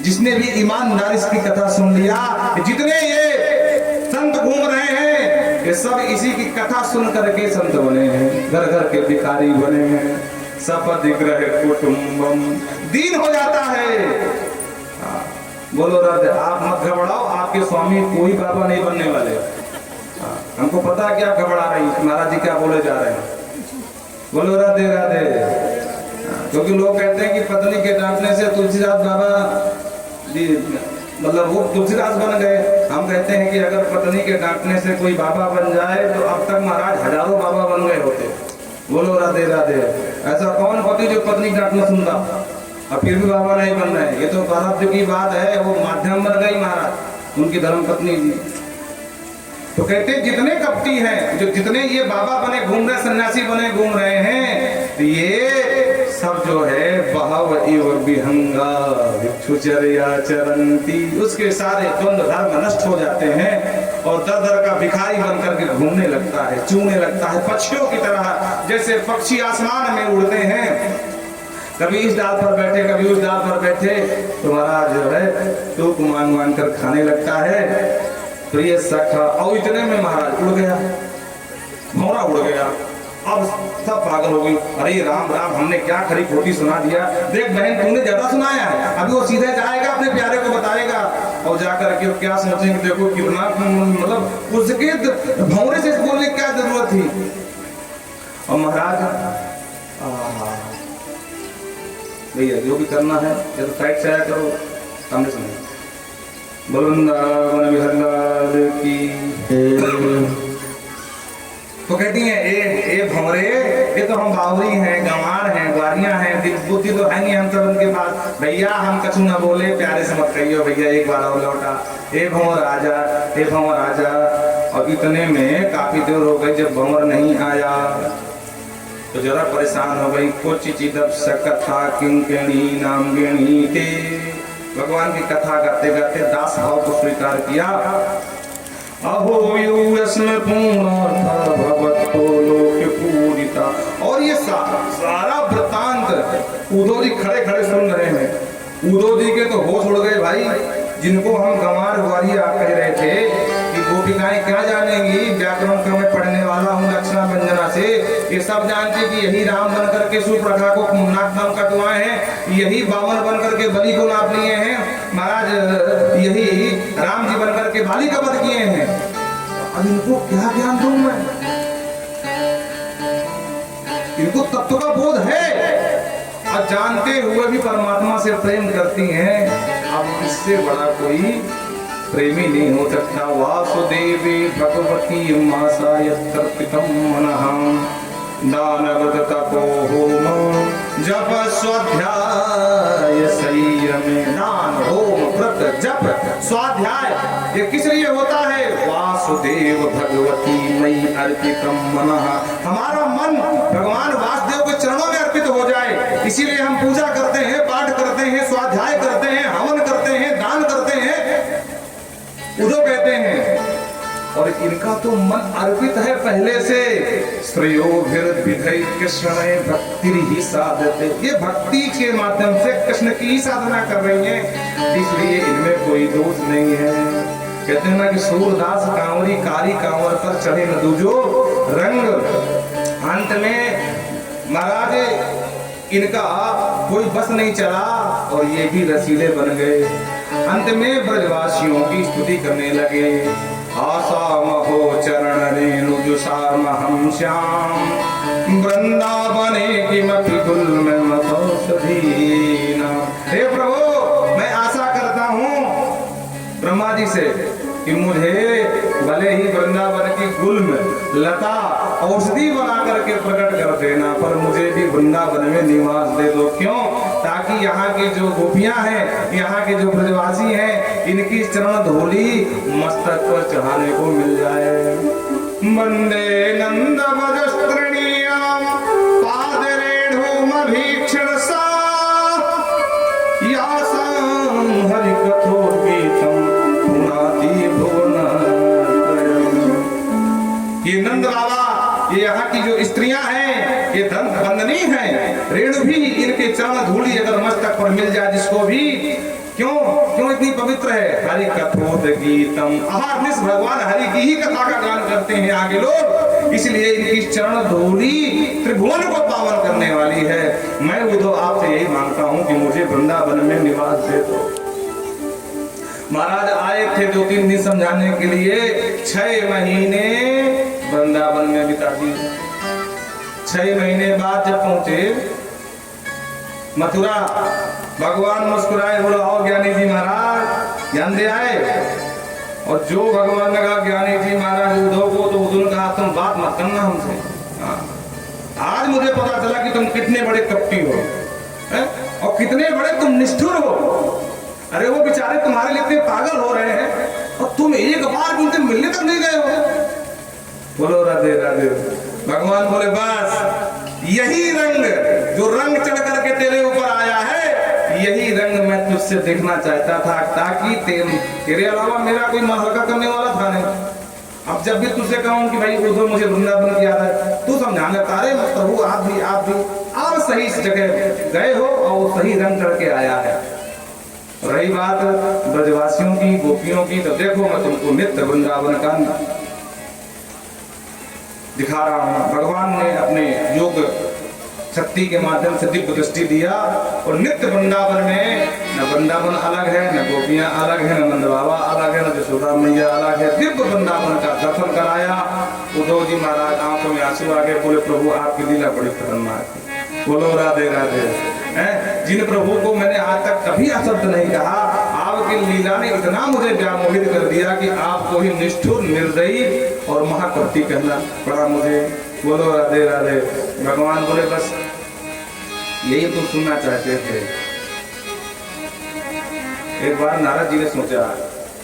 जिसने भी ईमानदारी की कथा सुन लिया, जितने ये संत घूम रहे हैं ये सब इसी की कथा सुन करके संत बने हैं, घर घर के भिखारी बने हैं। सपदि ग्रह कुटुंबम, दीन हो जाता है। बोलो राधे, आप मत घबराओ, आपके स्वामी कोई बाबा नहीं बनने वाले। हमको पता है कि आप घबरा रही हैं, महाराज जी क्या बोले जा रहे हैं। बोलो राधे राधे। क्योंकि लोग कहते हैं कि पत्नी के डांटने से तुलसीदास बाबा मतलब वो तुलसीदास बन गए। हम कहते हैं कि अगर पत्नी के डांटने से कोई बाबा बन जाए तो अब तक महाराज हजारों बाबा बन गए होते। बोलो राधे राधे। ऐसा कौन पति जो पत्नी डांटना सुनता और फिर भी बाबा नहीं बन रहे? ये तो प्रारब्ध की बात है, वो माध्यम बन गई महाराज उनकी धर्म पत्नी जी। तो कहते हैं जितने कपटी हैं, जो जितने ये बाबा बने घूम रहे, सन्यासी बने घूम रहे हैं, तो ये सब जो है बहव इव विहंगा भिक्षुचर्या चरंती, उसके सारे द्वंद्व धर्म नष्ट हो जाते हैं और दर दर का भिखारी बनकर के घूमने लगता है, चूने लगता है पक्षियों की तरह। जैसे पक्षी आसमान में उड़ते हैं, कभी इस डाल पर बैठे कभी उस डाल पर बैठे, तो महाराज जो है तो मांग मांग कर खाने लगता है। प्रिय सखा, और इतने में महाराज उड़ गया, भौरा उड़ गया। अब सब पागल हो गई, अरे राम राम, हमने क्या खरी खोटी सुना दिया। देख बहन, तुमने ज्यादा सुनाया है। अभी वो सीधे जाएगा अपने प्यारे को बताएगा और जाकर के क्या सोचेंगे, देखो कितना मतलब उसके भौरे से बोलने की क्या जरूरत थी। और महाराज भैया जो भी करना है जब साइड से आया करो, सामने सुनिए। वृंदावन विहरलाल की। तो कहती हैं ए भंवरे, ये तो हम बावरी हैं, गंवार हैं, ग्वारियां हैं, दिल बुद्धि तो है नहीं हम सब उनके पास। भैया हम कछु ना बोले, प्यारे से मत कहियो भैया, एक बार और लौटा। ए भंवर आजा, ए भंवर आजा। और इतने में काफी देर हो गई, जब भंवर नहीं आया तो जरा परेशान हो गई। कुछ चिदब सकथा किंकिणी नाम गिणी थे। भगवान की कथा करते करते दास भाव को स्वीकार किया। अहो युष्म पूर्णार्थ भवतो लोक पूरिता। और ये सारा वृत्तांत उद्धव जी खड़े खड़े सुन रहे हैं। उद्धव जी के तो होश उड़ गए भाई, जिनको हम गंवार ग्वारिया कह रहे थे कि गोपिकाएं क्या जानेंगी, व्याकरण का मैं पढ़ने वाला हूँ लक्षणा व्यंजना से, ये सब जानते कि यही राम बन करके सुप्रखा को नाक नाम कटवाए हैं, यही बावन बन करके बलि को नाप लिए हैं महाराज, यही राम जी बन करके बाली का वध किए हैं। अब इनको क्या ज्ञान दूं मैं? इनको तत्व का बोध है और जानते हुए भी परमात्मा से प्रेम करती हैं। अब इससे बड़ा कोई प्रेमी नहीं हो सकता। वासुदेवी भगवती मासा यत्कर्पितम मनः दानवद तपो होम जप स्वाध्याय संयमे। दान होम व्रत जप स्वाध्याय ये किस लिए होता है? वासुदेव भगवती मयि अर्पितम मनः। हमारा मन भगवान वासुदेव के चरणों में अर्पित हो जाए, इसीलिए हम पूजा करते हैं, पाठ करते हैं, स्वाध्याय करते हैं, हवन करते हैं, दान करते हैं, उद्धव कहते हैं। और इनका तो मन अर्पित है पहले से। श्रेयोभिर्विधै कृष्ण भक्ति ही साधते। ये भक्ति के माध्यम से कृष्ण की साधना कर रही हैं, इसलिए इनमें कोई दोष नहीं है। कहते हैं ना कि सूरदास कांवरी कारी कांवर पर चढ़े न दूजो रंग। अंत में महाराज इनका कोई बस नहीं चला और ये भी रसीले बन गए। अंत में ब्रजवासियों की स्तुति करने लगे। आशा महो चरण रेणु जुषाम हम श्याम वृंदावने किमपि गुल्म मधुसधीना। हे प्रभु, मैं आशा करता हूँ ब्रह्मा जी से कि मुझे भले ही वृंदावन की गुल्म लता औषधि बना करके प्रकट कर देना, पर मुझे भी वृंदावन में निवास दे दो। क्यों? ताकि यहाँ की जो गोपियां हैं, यहाँ के जो ब्रजवासी हैं, इनकी चरण धूली मस्तक पर चढ़ाने को मिल जाए। वंदे नंद वजस्त्रणीयाम पादरेणुमभीक्षण सा यासां हरि कथोर्गीतम पुनाति भुवन। ये नंद बाबा, ये यहाँ की जो स्त्रियां हैं, ये धन बंदनी हैं। रेणु भी इनके चरण धूली अगर मस्तक पर मिल जाए जिसको भी, क्यों क्यों इतनी पवित्र है? हरि कथोद गीतम। अहर्निश भगवान हरि की ही कथा का गान करते हैं आगे लोग, इसलिए इनकी चरण धूली त्रिभुवन को पावन करने वाली है। मैं उद्धव आपसे यही मांगता हूँ कि मुझे वृंदावन में निवास दे दो। महाराज आए थे 2-3 दिन समझाने के लिए, 6 महीने वृंदावन में बिता दिए। 6 महीने बाद जब पहुंचे मथुरा, भगवान मुस्कुराए, बोलो आओ ज्ञानी जी महाराज, ज्ञान दे आए। और जो भगवान ने कहा ज्ञानी जी महाराज उद्धव को, तो उद्धव ने कहा तुम बात मत करना हमसे। आज मुझे पता चला कि तुम कितने बड़े कपटी हो और कितने बड़े तुम निष्ठुर हो। अरे वो बेचारे तुम्हारे लिए इतने पागल हो रहे हैं और तुम एक बार भी उनसे मिलने तक नहीं गए हो। बोलो राधे राधे। भगवान बोले बस यही रंग, जो रंग चढ़ करके तेरे ऊपर आया है, यही रंग मैं तुझसे देखना चाहता था, ताकि तेरे अलावा मेरा कोई मन हल्का करने वाला था नहीं। अब जब भी तुझसे कहूं कि भाई उधर मुझे वृंदावन की याद है, तू समझाने लगा, अरे प्रभु आप भी आप सही जगह गए हो और सही रंग चढ़ के आया है। रही बात ब्रजवासियों की, गोपियों की, तो देखो मैं तुमको नित्य वृंदावन का दिखा रहा हूं। भगवान ने अपने योग शक्ति के माध्यम से दिव्य दृष्टि दिया और नित्य वृंदावन में न वृंदावन अलग है, न गोपियां अलग है, न नंद बाबा अलग है, न यशोदा मैया अलग है। दिव्य वृंदावन का दर्शन कराया। उद्धव जी महाराज आंखों में आंसू आ गए, बोले प्रभु आपकी लीला बड़ी खतरनाक है। बोलो राधे राधे। जिन प्रभु को मैंने आज तक कभी अशब्द नहीं कहा, आपकी लीला ने इतना मुझे व्यामोहित कर दिया कि आपको ही निष्ठुर, निर्दयी और महाकपटी कहना पड़ा मुझे। बोलो राधे राधे। भगवान बोले बस यही तुम सुनना चाहते थे। एक बार नारद जी ने सोचा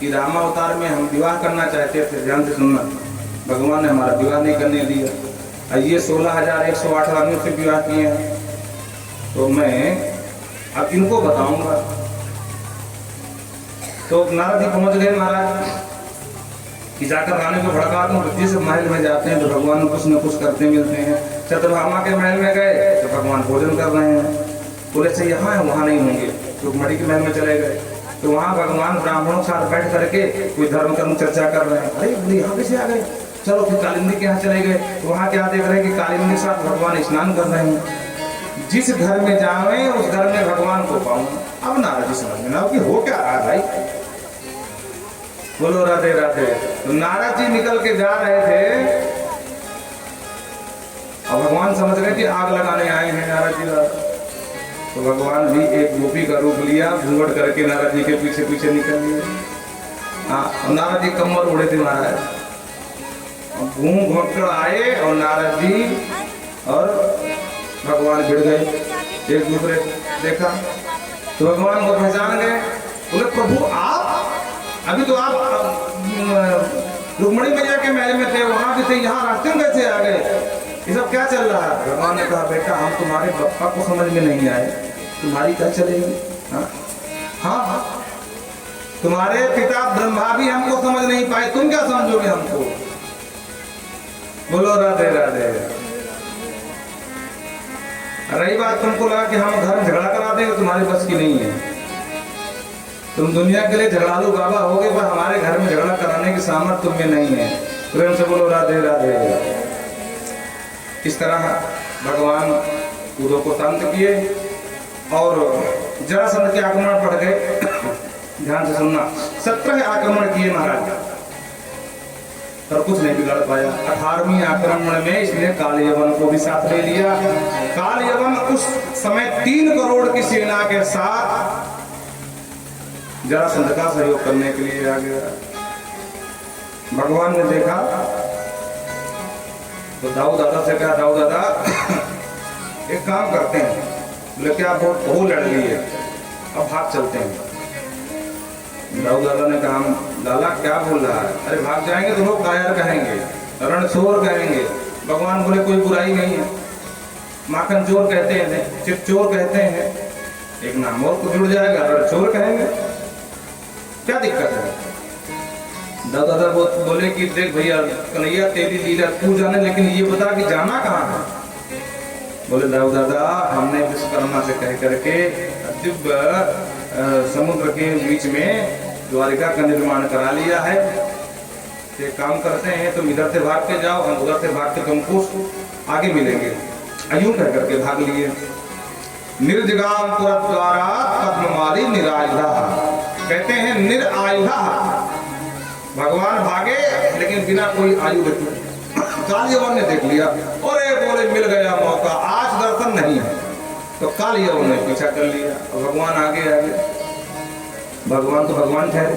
कि रामावतार में हम विवाह करना चाहते थे, ध्यान से सुनना। भगवान ने हमारा विवाह नहीं करने दिया। ये 16,108 आदमियों से विवाह किए हैं, तो मैं अब इनको बताऊंगा। तो नारद जी पहुंच गए महाराज कि जाकर रानी को भड़का दूं। वृद्धि से महल में जाते हैं तो भगवान कुछ न कुछ करते मिलते हैं। चतुर्भामा के महल में गए तो भगवान भोजन कर रहे हैं। बोले से यहाँ है, वहाँ नहीं होंगे। तो मणि के महल में चले गए तो वहाँ भगवान ब्राह्मणों के साथ बैठ करके कोई धर्म कर्म चर्चा कर रहे हैं। अरे बोले यहाँ कैसे आ गए? चलो फिर कालिंदी के यहाँ चले गए तो वहाँ क्या देख रहे हैं कि कालिंदी के साथ भगवान स्नान कर रहे हैं। जिस घर में जावे उस घर में भगवान को पाऊं। अब नारद जी समझ में ना कि हो क्या रहा भाई। बोलो राधे राधे। तो नारद जी निकल के जा रहे थे और भगवान समझ गए कि आग लगाने आए हैं नारद जी। तो भगवान भी एक गोपी का रूप लिया, घूंघट करके नारद जी के पीछे पीछे निकल लिए। हाँ, नारद जी कमर उड़े थे महाराज। घूम घूम कर आए और नारद जी और भगवान भिड़ गए एक दूसरे। देखा तो भगवान को पहचान गए। बोले प्रभु आप अभी तो आप रुक्मणी मैया के महल में थे, वहां भी थे, यहाँ रास्ते में कैसे आ गए? ये सब क्या चल रहा है? भगवान ने कहा बेटा हम तुम्हारे बप्पा को समझ में नहीं आए, तुम्हारी क्या चलेगी? हाँ, तुम्हारे पिता ब्रह्मा भी हमको समझ नहीं पाए, तुम क्या समझोगे हमको? बोलो राधे राधे। रही बात तुमको लगा कि हम घर में झगड़ा करा देंगे, तुम्हारे बस की नहीं है। तुम दुनिया के लिए झगड़ालू बाबा होगे, पर हमारे घर में झगड़ा कराने की सामर्थ्य तुम में नहीं है। प्रेम से बोलो राधे राधे। इस तरह भगवान उद्धव को शांत किए और जरासंध के आक्रमण पड़ गए। ध्यान से सुनना, 17 आक्रमण किए महाराज पर कुछ नहीं बिगड़ पाया। 18वें आक्रमण में इसने काल यवन को भी साथ ले लिया। काल यवन उस समय 3 करोड़ की सेना के साथ जरासंध का सहयोग करने के लिए आ गया। भगवान ने देखा तो दाऊ दादा से कहा, दाऊ दादा एक काम करते हैं। बोले क्या? बहुत लड़ ली है, अब भाग चलते हैं। दाऊ दादा ने कहा लाला क्या बोल रहा है? अरे भाग जाएंगे तो लोग कायर कहेंगे, रणछोर कहेंगे। भगवान बोले कोई बुराई नहीं है, माखन चोर कहते हैं, चित चोर कहते हैं, एक नाम और को जुड़ जाएगा, रणछोर कहेंगे, क्या दिक्कत है? दादा बोले कि देख भैया कन्हैया तेरी लीला तू जाने, लेकिन ये बता कि जाना कहाँ है? बोले दाऊ दादा हमने विश्वकर्मा से कह करके दिव्य समुद्र के बीच में द्वारिका का निर्माण करा लिया है। एक काम करते हैं, तुम इधर से भाग के जाओ, हम उधर से भाग के तुमको आगे मिलेंगे। अयूं कह करके भाग लिए। निर्जगाम पुरद्वारा पद्ममाली निराजदा। कहते हैं निरायुधा, भगवान भागे लेकिन बिना कोई आयु बचे। काल यवन ने देख लिया, अरे बोले मिल गया मौका, आज दर्शन नहीं है, तो काल यवन ने पीछा कर लिया। भगवान आगे आगे, भगवान तो भगवान ठहरे,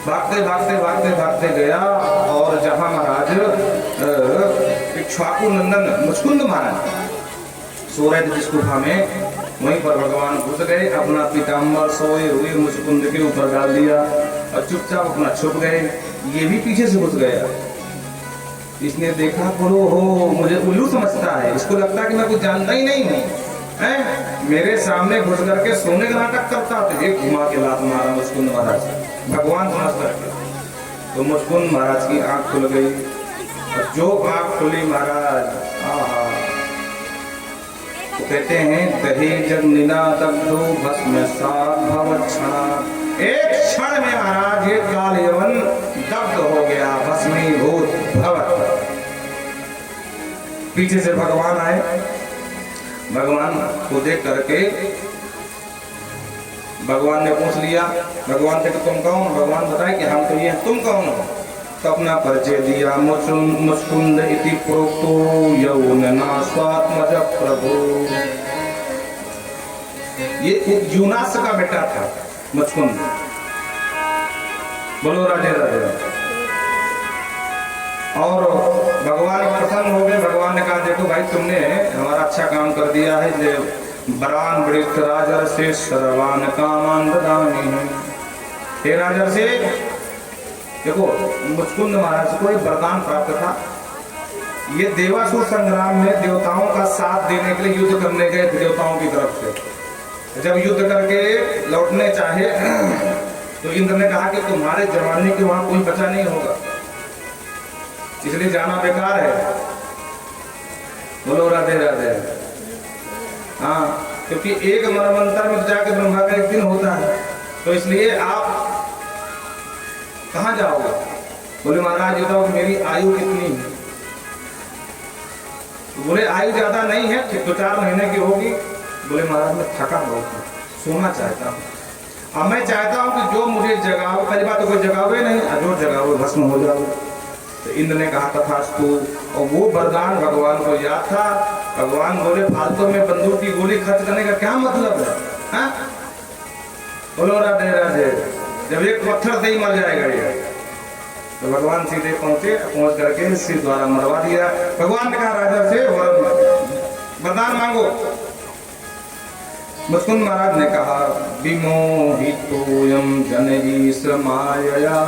भागते भागते भागते भागते गया और जहां महाराज इक्ष्वाकु नंदन मुचकुंद महाराज सो रहे थे जिस गुफा में, वहीं पर भगवान घुस गए, अपना पीताम्बर सोए हुए मुचकुंद के ऊपर डाल दिया और चुपचाप अपना छुप गए। ये भी पीछे से घुस गया। इसने देखा, बोलो हो मुझे उल्लू समझता है, इसको लगता है कि मैं कुछ जानता ही नहीं हूँ, मेरे सामने घुस करके सोने का नाटक करता। तो एक घुमा के लात मारा मुचकुंद महाराज, भगवान समझ करके। तो मुचकुंद महाराज की आंख खुल गई, और जो आंख खुली महाराज, आहा, तो कहते हैं दहे जगनिना दग्धो भस्म सात भवच्छना। एक क्षण में महाराज ये काल यवन दग्ध हो गया, भस्मीभूत भवत। पीछे से भगवान आए, भगवान को देख करके भगवान ने पूछ लिया, भगवान से कि तुम कौन? भगवान बताए कि हम तो ये, तुम कौन हो? तो अपना परिचय दिया, मुचकुंद इति प्रोक्तो यौनना स्वात्मज प्रभु। ये यूनास का बेटा था मुचकुंद। बोलो राधे राधे। और भगवान प्रसन्न हो गए। भगवान ने कहा देखो भाई, तुमने हमारा अच्छा काम कर दिया है, बरान वृक्ष राजर से सर्वान कामान ददामि। हे राजर से देखो, मुचकुंद महाराज को एक वरदान प्राप्त था। ये देवासुर संग्राम में देवताओं का साथ देने के लिए युद्ध करने गए देवताओं की तरफ से। जब युद्ध करके लौटने चाहे तो इंद्र ने कहा कि तुम्हारे जवानी के वहां कोई बचा नहीं होगा, इसलिए जाना बेकार है। बोलो राधे राधे। हाँ, क्योंकि एक मरमंत्र में जाकर ब्रह्मा का एक दिन होता है, तो इसलिए आप कहाँ जाओगे? बोले महाराज ये बताओ कि मेरी आयु कितनी है? बोले आयु ज्यादा नहीं है, 2-4 महीने की होगी। बोले महाराज मैं थका बहुत हूँ, सोना चाहता हूँ। अब मैं चाहता हूँ कि जो मुझे जगाओ, पहली बात तो कोई जगावे नहीं, जो जगाओ भस्म हो जाओ। तो इंद्र ने कहा तथास्तु। और वो वरदान भगवान को याद था। भगवान बोले फालतू में बंदूक की गोली खर्च करने का क्या मतलब है? हाँ? बोलो राधे राधे। जब एक पत्थर से ही मर जाएगा ये। तो भगवान सीधे पहुंचे, पहुंच करके सिर द्वारा मरवा दिया। भगवान ने कहा राजा से वरदान मांगो। मुचकुंद महाराज ने कहा विमोहितोऽयं जनईश मायया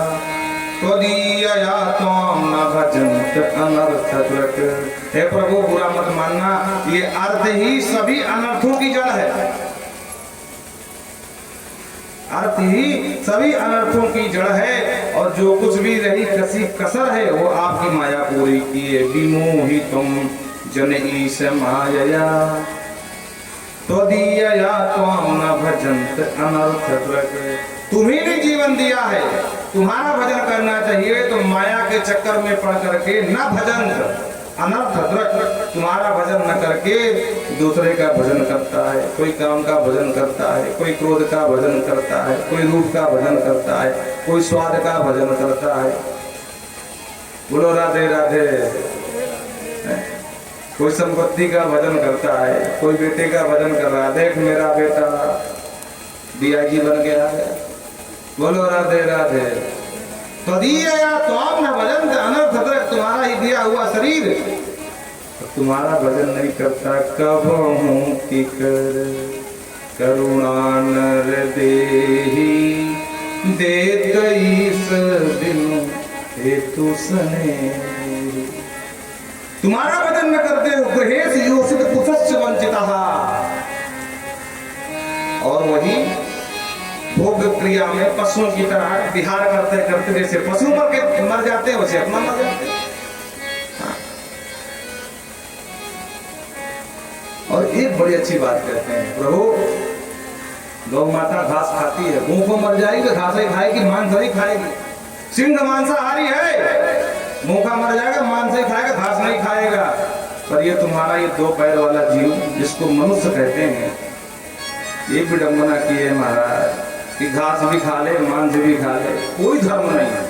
त्वदीयया त्वां न भजन्त अनर्थकृत्। हे प्रभु बुरा मत मानना, ये अर्थ ही सभी अनर्थों की जड़ है। अर्थ ही सभी अनर्थों की जड़ है, और जो कुछ भी रही कसी कसर है वो आपकी माया पूरी की है। विमोहितुम जनईश मायया त्वदीयया त्वां न भजन्त अनर्थकृत्। तुम्ही ने जीवन दिया है, तुम्हारा भजन करना चाहिए, तो माया के चक्कर में पड़ करके न भजन अनर्थकृत्, तुम्हारा भजन न करके दूसरे का भजन करता है। कोई काम का भजन करता है, कोई क्रोध का भजन करता है, कोई रूप का भजन करता है, कोई स्वाद का भजन करता है। बोलो राधे राधे। कोई संपत्ति का भजन करता है, कोई बेटे का भजन कर रहा है, देख मेरा बेटा डीआईजी बन गया है। बोलो राधे राधे। त्वदीयया त्वां न भजन्त अनर्थकृत्, तुम्हारा ही दिया हुआ शरीर तुम्हारा भजन नहीं करता। कबहू की कर करुणा नर देहि देत ईस बिनु हेतु सने। तुम्हारा भजन न करते हो गृहेश योषित कुशस्य वंचितः। और वही भोग क्रिया में पशुओं की तरह विहार करते करते, जैसे पशु मर के मर जाते हैं वैसे अपना मर जाते हैं। और एक बड़ी अच्छी बात कहते हैं, प्रभु गौ माता घास खाती है, मुंह को मर जाएगी तो घास ही खाएगी, मांस नहीं खाएगी। सिंह मांसाहारी है, मुंह का मर जाएगा, मांस ही खाएगा, घास नहीं खाएगा। पर ये तुम्हारा ये 2 पैर वाला जीव जिसको मनुष्य कहते हैं, ये विडंबना की है महाराज। कि घास भी खा ले, मांस भी खा ले, कोई धर्म नहीं है।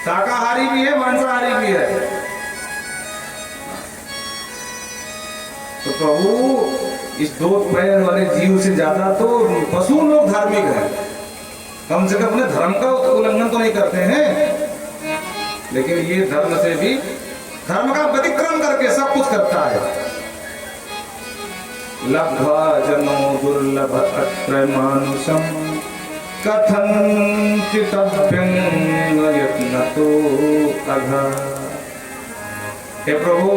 शाकाहारी भी है, मांसाहारी भी है। तो प्रभु इस दो पैर वाले जीव से ज्यादा तो पशु लोग धार्मिक हैं, कम से कम अपने धर्म का उल्लंघन तो नहीं करते हैं, लेकिन ये धर्म से भी, धर्म का व्यतिक्रम करके सब कुछ करता है। लब्ध्वा जनो दुर्लभ अत्र मानुषम कथंचितव्यं यत्नतो अघा। हे प्रभु,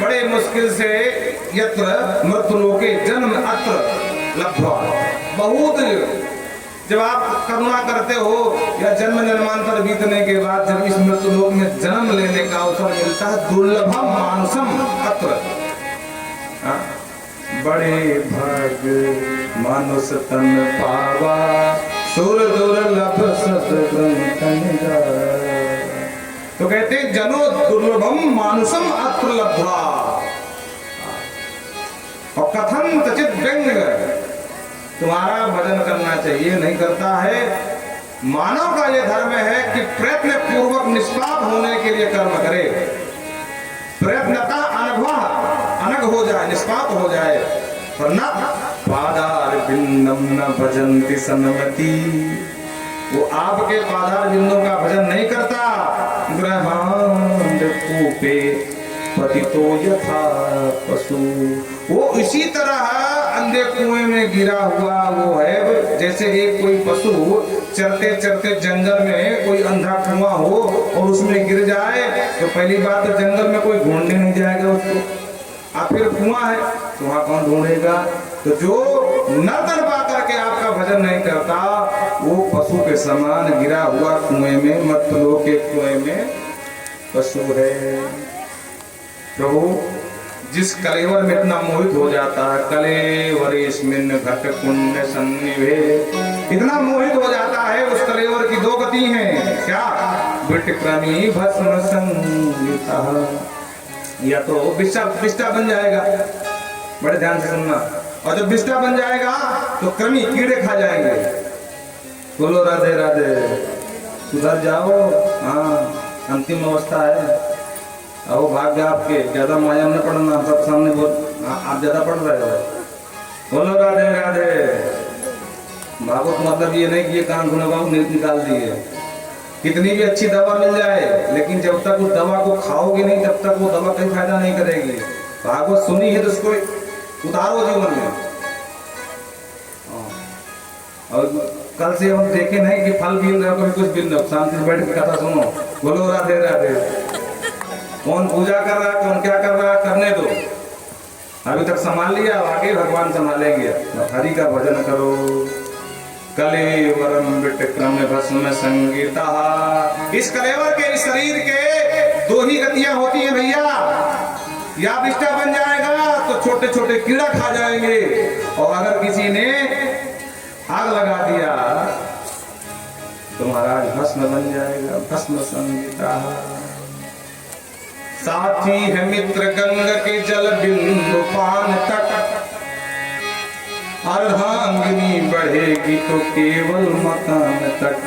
बड़े मुश्किल से यत्र मृत्युलोके जन्म अत्र लब्ध्वा, बहुत जब आप करुणा करते हो या जन्म जन्मांतर बीतने के बाद जब इस मृत्युलोक में जन्म लेने का अवसर मिलता है, दुर्लभम मानुषम अत्र, बड़े भाग मानुष तन पावा सुर दुर्लभ सत्संग। तो कहते जनो दुर्लभम मानुषम अत्र लब्ध्वा, और कथन तचित व्यंग, तुम्हारा भजन करना चाहिए, नहीं करता है। मानव का यह धर्म है कि प्रयत्न पूर्वक निष्पाप होने के लिए कर्म करे, प्रयत्नता अनघ हो जाए, निष्पाप हो जाए, वरना पादार बिंदम न भजन्ति सन्मति, वो आपके पादार बिंदों का भजन नहीं करता। ग्रहांड कूपे पतितो यथा पशु, वो इसी तरह अंधे कुएं में गिरा हुआ वो है, जैसे एक कोई पशु चरते चरते जंगल में कोई अंधा कुआं हो और उसमें गिर जाए, तो पहली बात तो जंगल में कोई ढूंढने नहीं जाएगा उसको, आप फिर कुआं है तो वहां कौन ढूंढेगा। तो जो नर्तन पा करके आपका भजन नहीं करता, वो पशु के समान गिरा हुआ कुएं में, मृत्युलोक के कुएं में पशु है। प्रभु जिस कलेवर में इतना मोहित हो जाता है, कलेवरेस्मिन् घट कुंड सन्निभे, इतना मोहित हो जाता है, उस कलेवर की दो गति हैं, क्या? विटक्रमी भस्म संगीता, या तो विष्टा बन जाएगा, बड़े ध्यान से सुनना, और जब विष्टा बन जाएगा तो क्रमी कीड़े खा जाएंगे। बोलो राधे राधे, सुधर जाओ, हाँ अंतिम अवस्था है। आओ भाग्य आपके, ज्यादा माया न पढ़ना, सब सामने बोल, आप ज्यादा पढ़ रहे हो। बोलो राधे राधे। भागवत मतलब ये नहीं कि ये कान गुनगाओ निकाल दिए, कितनी भी अच्छी दवा मिल जाए, लेकिन जब तक उस दवा को खाओगे नहीं तब तक वो दवा कहीं फायदा नहीं करेगी। भागवत सुनी है तो उसको उतारो जीवन में। और कल से हम देखे नहीं कि फल बीन रहे हो, कभी कुछ बीन रहे हो, शांति से बैठ के कथा सुनो। बोलो राधे राधे। कौन पूजा कर रहा है, कौन क्या कर रहा है, करने दो, अभी तक संभाल लिया, आगे भगवान संभालेंगे। हरि का भजन करो। कलेवरम विटक्रम भस्म संगीता, इस कलेवर के, इस शरीर के दो ही गतियां होती हैं भैया, या विष्टा बन जाएगा तो छोटे छोटे कीड़ा खा जाएंगे, और अगर किसी ने आग लगा दिया तो महाराज भस्म बन जाएगा। भस्म संगीता, साथी है मित्र गंगा के जल बिंदु पान तक, अर्धांगिनी बढ़ेगी तो केवल मकान तक।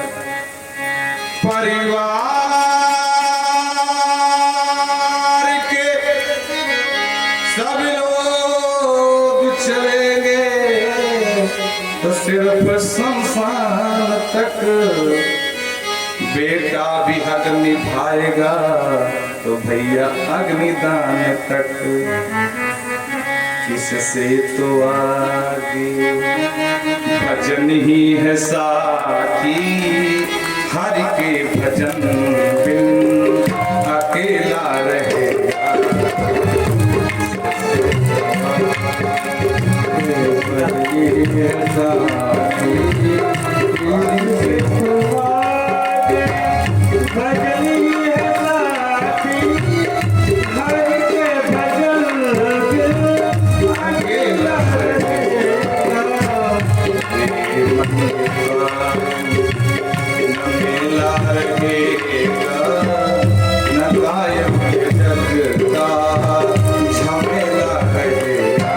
परिवार के सब लोग चलेंगे तो सिर्फ शमशान तक। बेटा भी हक निभाएगा तो भैया अग्निदान तक। किससे तो आगे भजन ही है साथी, हरि के भजन बिन अकेला रहेगा। झमेला रहेगा।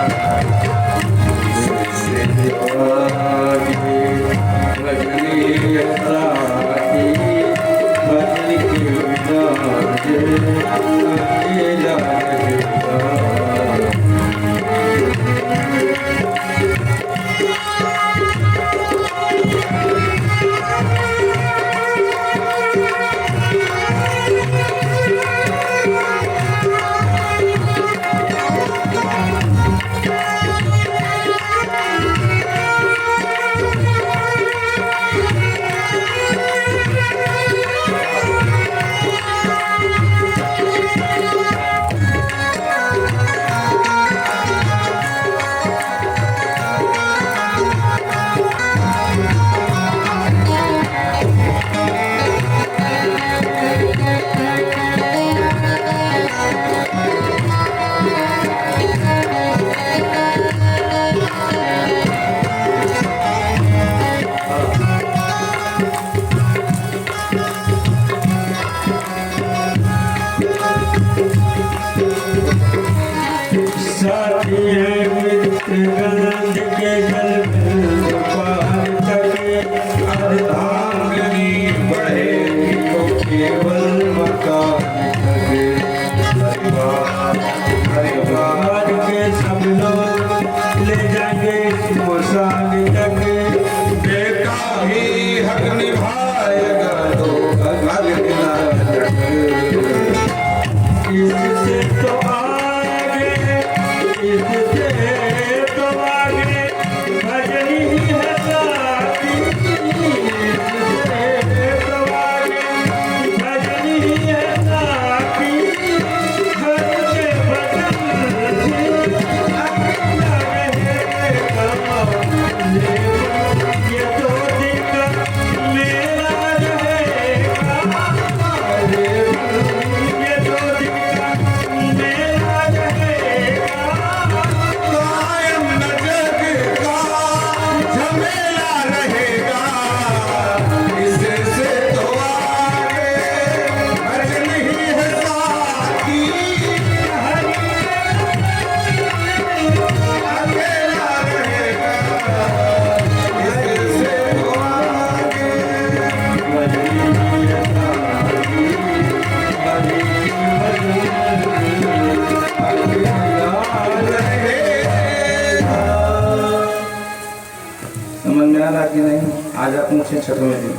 कि नहीं? आज आप मुझसे छठवें दिन,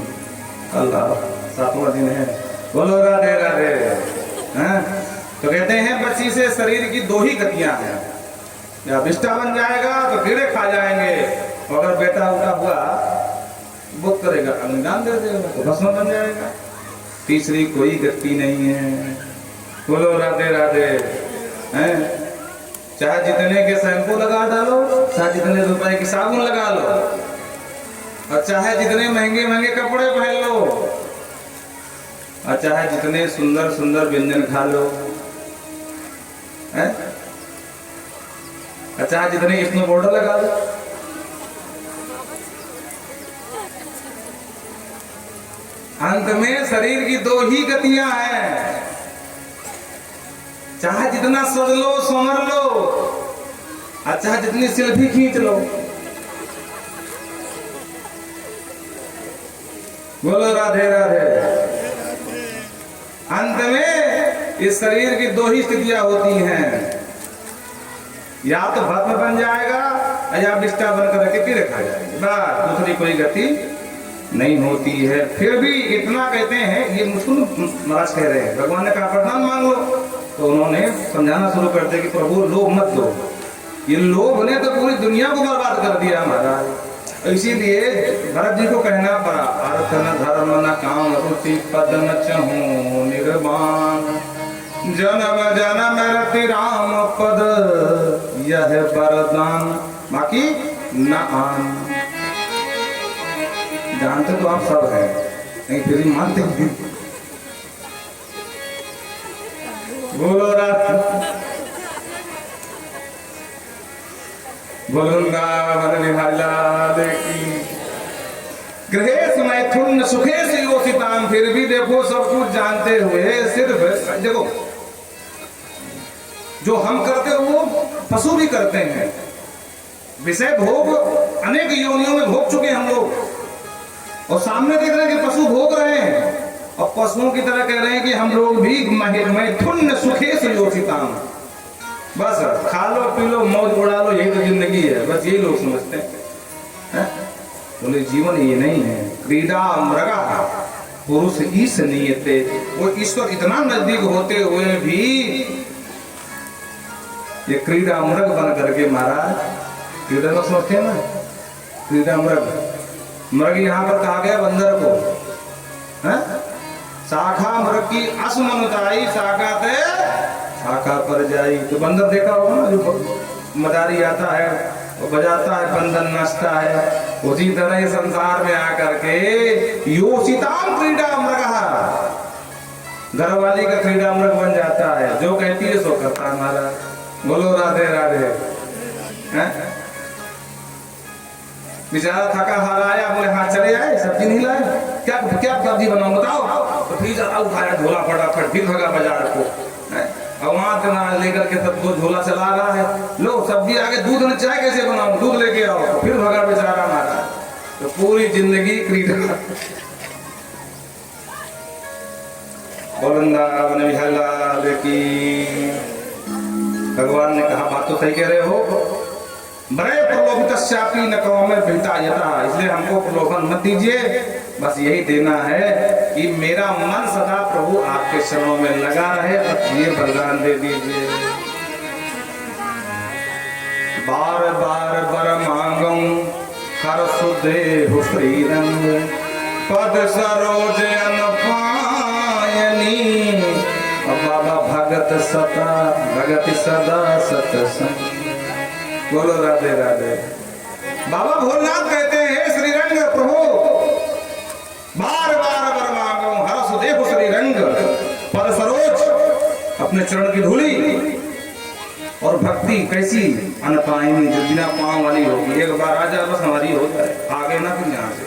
कल 7वां दिन है। बोलो राधे राधे। हैं? तो कहते हैं बच्ची से शरीर की 2 ही गतियां हैं, या बिष्टा बन जाएगा तो कीड़े खा जाएंगे, अगर बेटा उठा हुआ बुत करेगा अनुदान दे देगा तो भस्म बन जाएगा। तीसरी कोई गति नहीं है। बोलो राधे राधे। हैं? चाहे जितने के शैम्पू लगा डालो, चाहे जितने रुपए की साबुन लगा लो, और चाहे जितने महंगे महंगे कपड़े पहन लो, और चाहे जितने सुंदर सुंदर व्यंजन खा लो, हैं? और चाहे जितने स्नो बॉर्डर लगा लो, अंत में शरीर की 2 ही गतियां हैं। चाहे जितना सज लो संवर लो, और चाहे जितनी सेल्फी खींच लो। बोलो राधे राधे। अंत में इस शरीर की 2 ही स्थितियां होती हैं, या तो भस्म बन जाएगा या विष्टा बनकर के तीर खा जाएगी, बस दूसरी कोई गति नहीं होती है। फिर भी इतना कहते हैं, ये मुस्लिम महाराज कह रहे हैं, भगवान ने कहा प्रदान मांग लो, तो उन्होंने समझाना शुरू करते कि प्रभु लोभ मत दो, ये लोभ ने तो पूरी दुनिया को बर्बाद कर दिया महाराज। इसीलिए भरत जी को कहना पड़ा, अर्थ न धर्म न काम रुचि पद न चहूं निर्वाण, जन्म जन्म रति राम पद यह वरदान, बाकी न आन। जानते तो आप सब हैं, नहीं फिर भी मानते हैं। बोलो बोलूंगा ग्रहेश मैथुन सुखेश योषिताम, फिर भी देखो सब कुछ जानते हुए सिर्फ देखो जो हम करते हो वो पशु भी करते हैं। विषय भोग अनेक योनियों में भोग चुके हम लोग, और सामने देख रहे हैं कि पशु भोग रहे हैं, और पशुओं की तरह कह रहे हैं कि हम लोग भी मैथुन सुखेश योषिताम, बस खा लो पी लो मौज उड़ा लो, यही तो जिंदगी है, बस यही लोग समझते हैं। बोले जीवन ये नहीं है। क्रीडा मृगा पुरुष ईश नियते, वो ईश्वर इतना नजदीक होते हुए भी ये क्रीडा मृग बन करके महाराज, क्रीडा लोग समझते हैं ना, क्रीडा मृग, मृग यहाँ पर कहा गया बंदर को, है? शाखा मृग की असमनुताई शाखा ते शाखा पर जाई। तो बंदर देखा होगा ना, जो मदारी आता है वो बजाता है, बंधन नाचता है, उसी तरह ही संसार में आकर के योषिताम क्रीडा मृगः, घरवाली का क्रीडामृग बन जाता है, जो कहती है सो करता हमारा। बोलो राधे राधे। हैं? बेचारा थका हारा आया, बोले हाँ चले आए, सब्जी नहीं लाए, क्या क्या सब्जी बनाऊं बताओ। तो फिर जरा उठाया झोला फटाफट, फिर भगा बाजार को। और वहां से लेकर के सबको झोला चला रहा है, लो सब्जी आगे, दूध में चाय कैसे बनाऊं, दूध लेके आओ। तो फिर भगा बेचारा हमारा। तो पूरी जिंदगी क्रीडा। वृंदावन विहलाल की। भगवान ने कहा बात तो सही कह रहे हो, बड़े प्रलोभितस्यापि न कौमे भीतायता, इसलिए हमको प्रलोभन मत दीजिए, बस यही देना है कि मेरा मन सदा प्रभु आपके चरणों में लगा रहे, बस ये वरदान दे दीजिए। बार बार बर मांगूं हर सुदेहु श्रीरंग, पद सरोज अनपायनी, बाबा भगत सदा सतसंग। बोलो राधे राधे। बाबा भोलनाथ कहते हैं श्रीरंग प्रभु, बार बार वर मांगो हर सुदेव श्रीरंग, पद सरोज अपने चरण की धूली, और भक्ति कैसी अनपायनी, जो बिना पांव वाली होगी, एक बार आ जाए बस हमारी हो जाए, आगे ना फिर यहां से।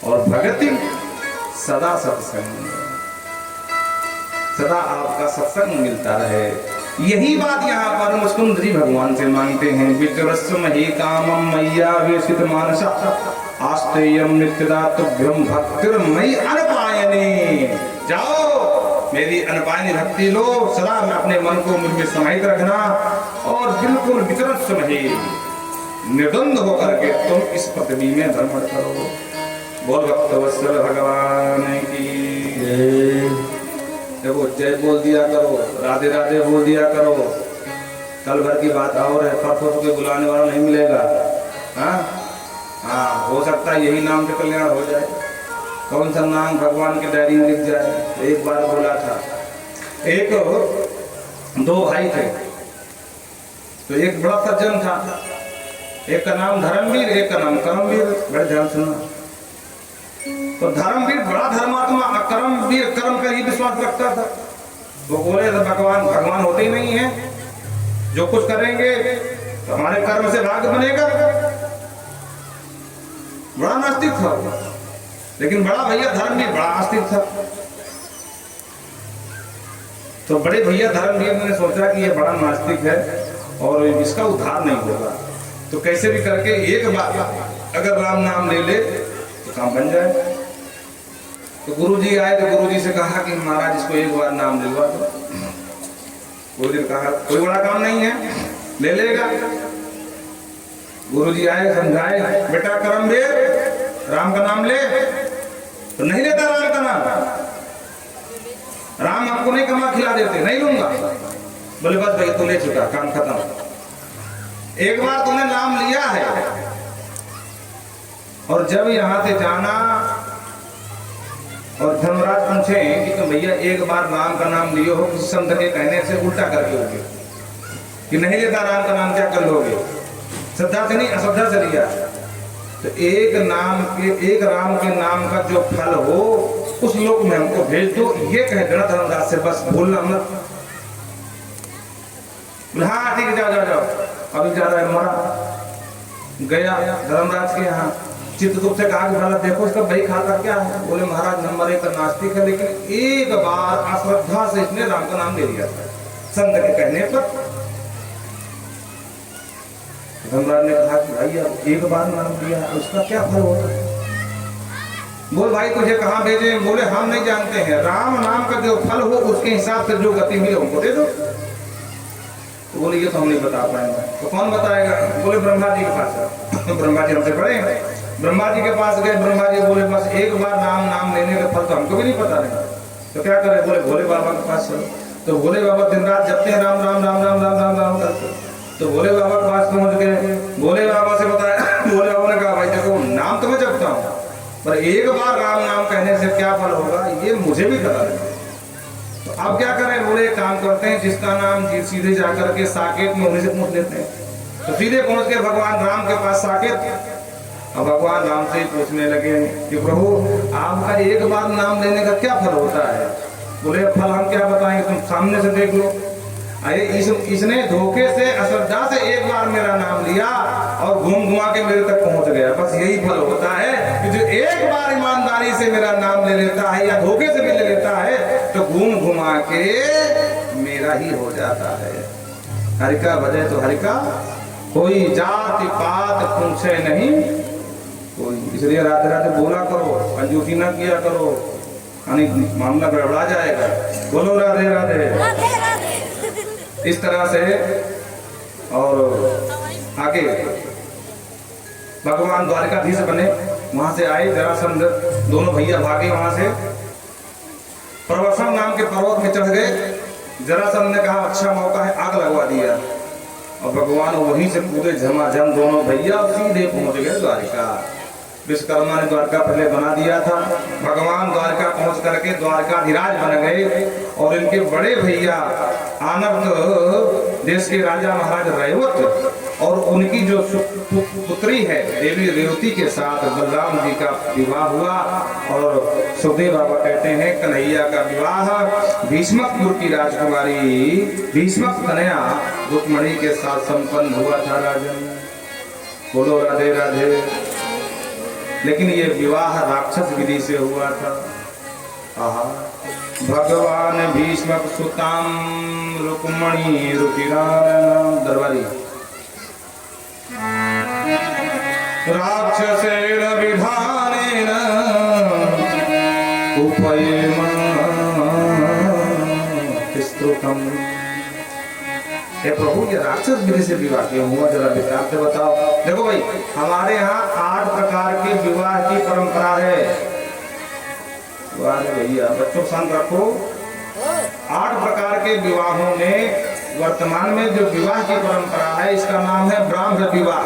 और भगति सदा सत्संग, सदा आपका सत्संग मिलता रहे। यही बात यहाँ पर मुस्कुंद जी भगवान से मांगते हैं। विजरस्व मही कामम मैया वेशित मानसा, आस्तेयम नित्यदा तुभ्यम भक्तिर्मयि अनपायनी। जाओ मेरी अनपायनी भक्ति लो, सदा में अपने मन को मुझ में समाहित रखना, और बिल्कुल विजरस्व मही निर्द्वंद होकर के तुम इस पृथ्वी में भ्रमण करो। बोल भक्तवत्सल भगवान की। देखो जय बोल दिया करो, राधे राधे बोल दिया करो। कल भर की बात और है, परसों के बुलाने वाला नहीं मिलेगा। हाँ, हो सकता है यही नाम से कल्याण हो जाए। कौन सा नाम भगवान की डायरी में लिख जाए। एक बार बोला था, एक दो भाई थे, तो एक बड़ा सज्जन था, एक का नाम धर्मवीर, एक का नाम कर्मवीर। बड़े ध्यान सुनना। तो धर्मवीर बड़ा धर्मात्मा, कर्मवीर कर्म का ही विश्वास रखता था। वो बोले भगवान होते ही नहीं है, जो कुछ करेंगे तो हमारे कर्म से भाग्य बनेगा। बड़ा नास्तिक था, लेकिन बड़ा भैया धर्मवीर बड़ा आस्तिक था। तो बड़े भैया धर्मवीर ने सोचा कि ये बड़ा नास्तिक है और इसका उद्धार नहीं होगा, तो कैसे भी करके एक बार अगर राम नाम ले ले तो काम बन जाए। तो गुरुजी आए, तो गुरुजी से कहा कि महाराज इसको एक बार नाम दिलवा दो। गुरुजी ने कहा कोई बड़ा काम नहीं है, ले लेगा। गुरुजी आए, समझाए, बेटा कर्मवीर राम का नाम ले। तो नहीं लेता राम का नाम, राम आपको नहीं कमा खिला देते, नहीं लूंगा। बोले बस भाई तू ले चुका, काम खत्म। एक बार तूने नाम लिया है, और जब यहां से जाना और धर्मराज पूछे कि तुम भैया एक बार राम का नाम लियो हो, किसी संत के कहने से उल्टा कर लोगे कि नहीं लेता राम का नाम, क्या कर लोगे? श्रद्धा से नहीं, अश्रद्धा से लिया। तो एक राम के नाम का जो फल हो उस लोक में हमको भेज दो, ये कह देना धर्मराज से, बस भूलना मत। हाँ ठीक है, जाओ जाओ जाओ। अभी जा रहा है हमारा, गया धर्मराज के यहाँ, चित्रगुप्त से कहा कि भला देखो इसका भाई खाता क्या है। बोले महाराज नंबर 1 नास्तिक है, लेकिन एक बार अश्रद्धा से इसने राम का नाम ले लिया था संत के कहने पर। धर्मराज ने कहा कि भाई अब एक बार नाम लिया है, उसका क्या फल होता है? बोल भाई तुझे कहाँ भेजे? बोले हम नहीं जानते हैं, राम नाम का जो फल हो उसके हिसाब से जो गति मिले हमको दे दो। तो बोले ये तो हम नहीं बता पाएंगे। तो कौन बताएगा? बोले ब्रह्मा जी के पास। तो ब्रह्मा जी हमसे बड़े हैं, ब्रह्मा जी के पास गए। ब्रह्मा जी बोले बस एक बार नाम लेने का फल तो हमको भी नहीं पता नहीं, तो क्या करें? बोले भोले बाबा के पास चलो। तो भोले बाबा दिन रात जपते हैं राम राम राम राम राम राम राम करते। तो भोले बाबा के पास पहुंच गए, भोले बाबा से बताया। भोले बाबा ने कहा भाई देखो नाम तो मैं जपता हूँ, पर एक बार राम नाम कहने से क्या फल होगा ये मुझे भी पता नहीं। तो अब क्या करें? बोले काम करते हैं, जिसका नाम सीधे जाकर के साकेत में उन्हीं से पूछ लेते हैं। तो सीधे पहुंच के भगवान राम के पास साकेत, अब भगवान राम से ही पूछने लगे कि प्रभु आपका एक बार नाम लेने का क्या फल होता है? बोले फल हम क्या बताएंगे, तुम सामने से देख लो। अरे इसने धोखे से अश्रद्धा से एक बार मेरा नाम लिया और घूम घुमा के मेरे तक पहुंच गया। बस यही फल होता है कि जो एक बार ईमानदारी से मेरा नाम ले लेता है या धोखे से भी ले लेता है तो घूम घुमा के मेरा ही हो जाता है। हरि का भजे तो हरि का, कोई जाति पात पूछे नहीं कोई। इसलिए राधे राधे बोला करो, कंजूसी ना किया करो, मामला गड़बड़ा जाएगा। बोलो राधे राधे। इस तरह से और आगे भगवान द्वारकाधीश बने, वहां से आए जरासंध, दोनों भैया भागे वहां से, प्रवसन नाम के पर्वत में चढ़ गए। जरासंध ने कहा अच्छा मौका है, आग लगवा दिया और भगवान वहीं से पूरे झमाझम दोनों भैया सीधे पहुंच गए द्वारिका। विश्वकर्मा ने द्वारका पहले बना दिया था, भगवान द्वारका पहुंच करके द्वारकाधीराज बन गए। और इनके बड़े भैया आनर्त देश के राजा महाराज रेवत और उनकी जो पुत्री है देवी रेवती के साथ बलराम जी का विवाह हुआ। और सुखदेव बाबा कहते हैं कन्हैया का विवाह भीष्मकपुर की राजकुमारी भीष्मक कन्या रुक्मणी के साथ संपन्न हुआ था राजन। बोलो राधे राधे। लेकिन ये विवाह राक्षस विधि से हुआ था। आहा, भगवान भीष्मक सुताम रुक्मणी रुचिरान दरबारी राक्षसेन विधानेन उपयेम स्तुतम। हे प्रभु ये राक्षस विधि से विवाह क्यों हुआ, जरा विस्तार से बताओ। देखो भाई हमारे यहाँ 8 प्रकार के विवाह की परंपरा है। भैया बच्चों शांत रखो। 8 प्रकार के विवाहों में वर्तमान में जो विवाह की परंपरा है इसका नाम है ब्राह्म विवाह।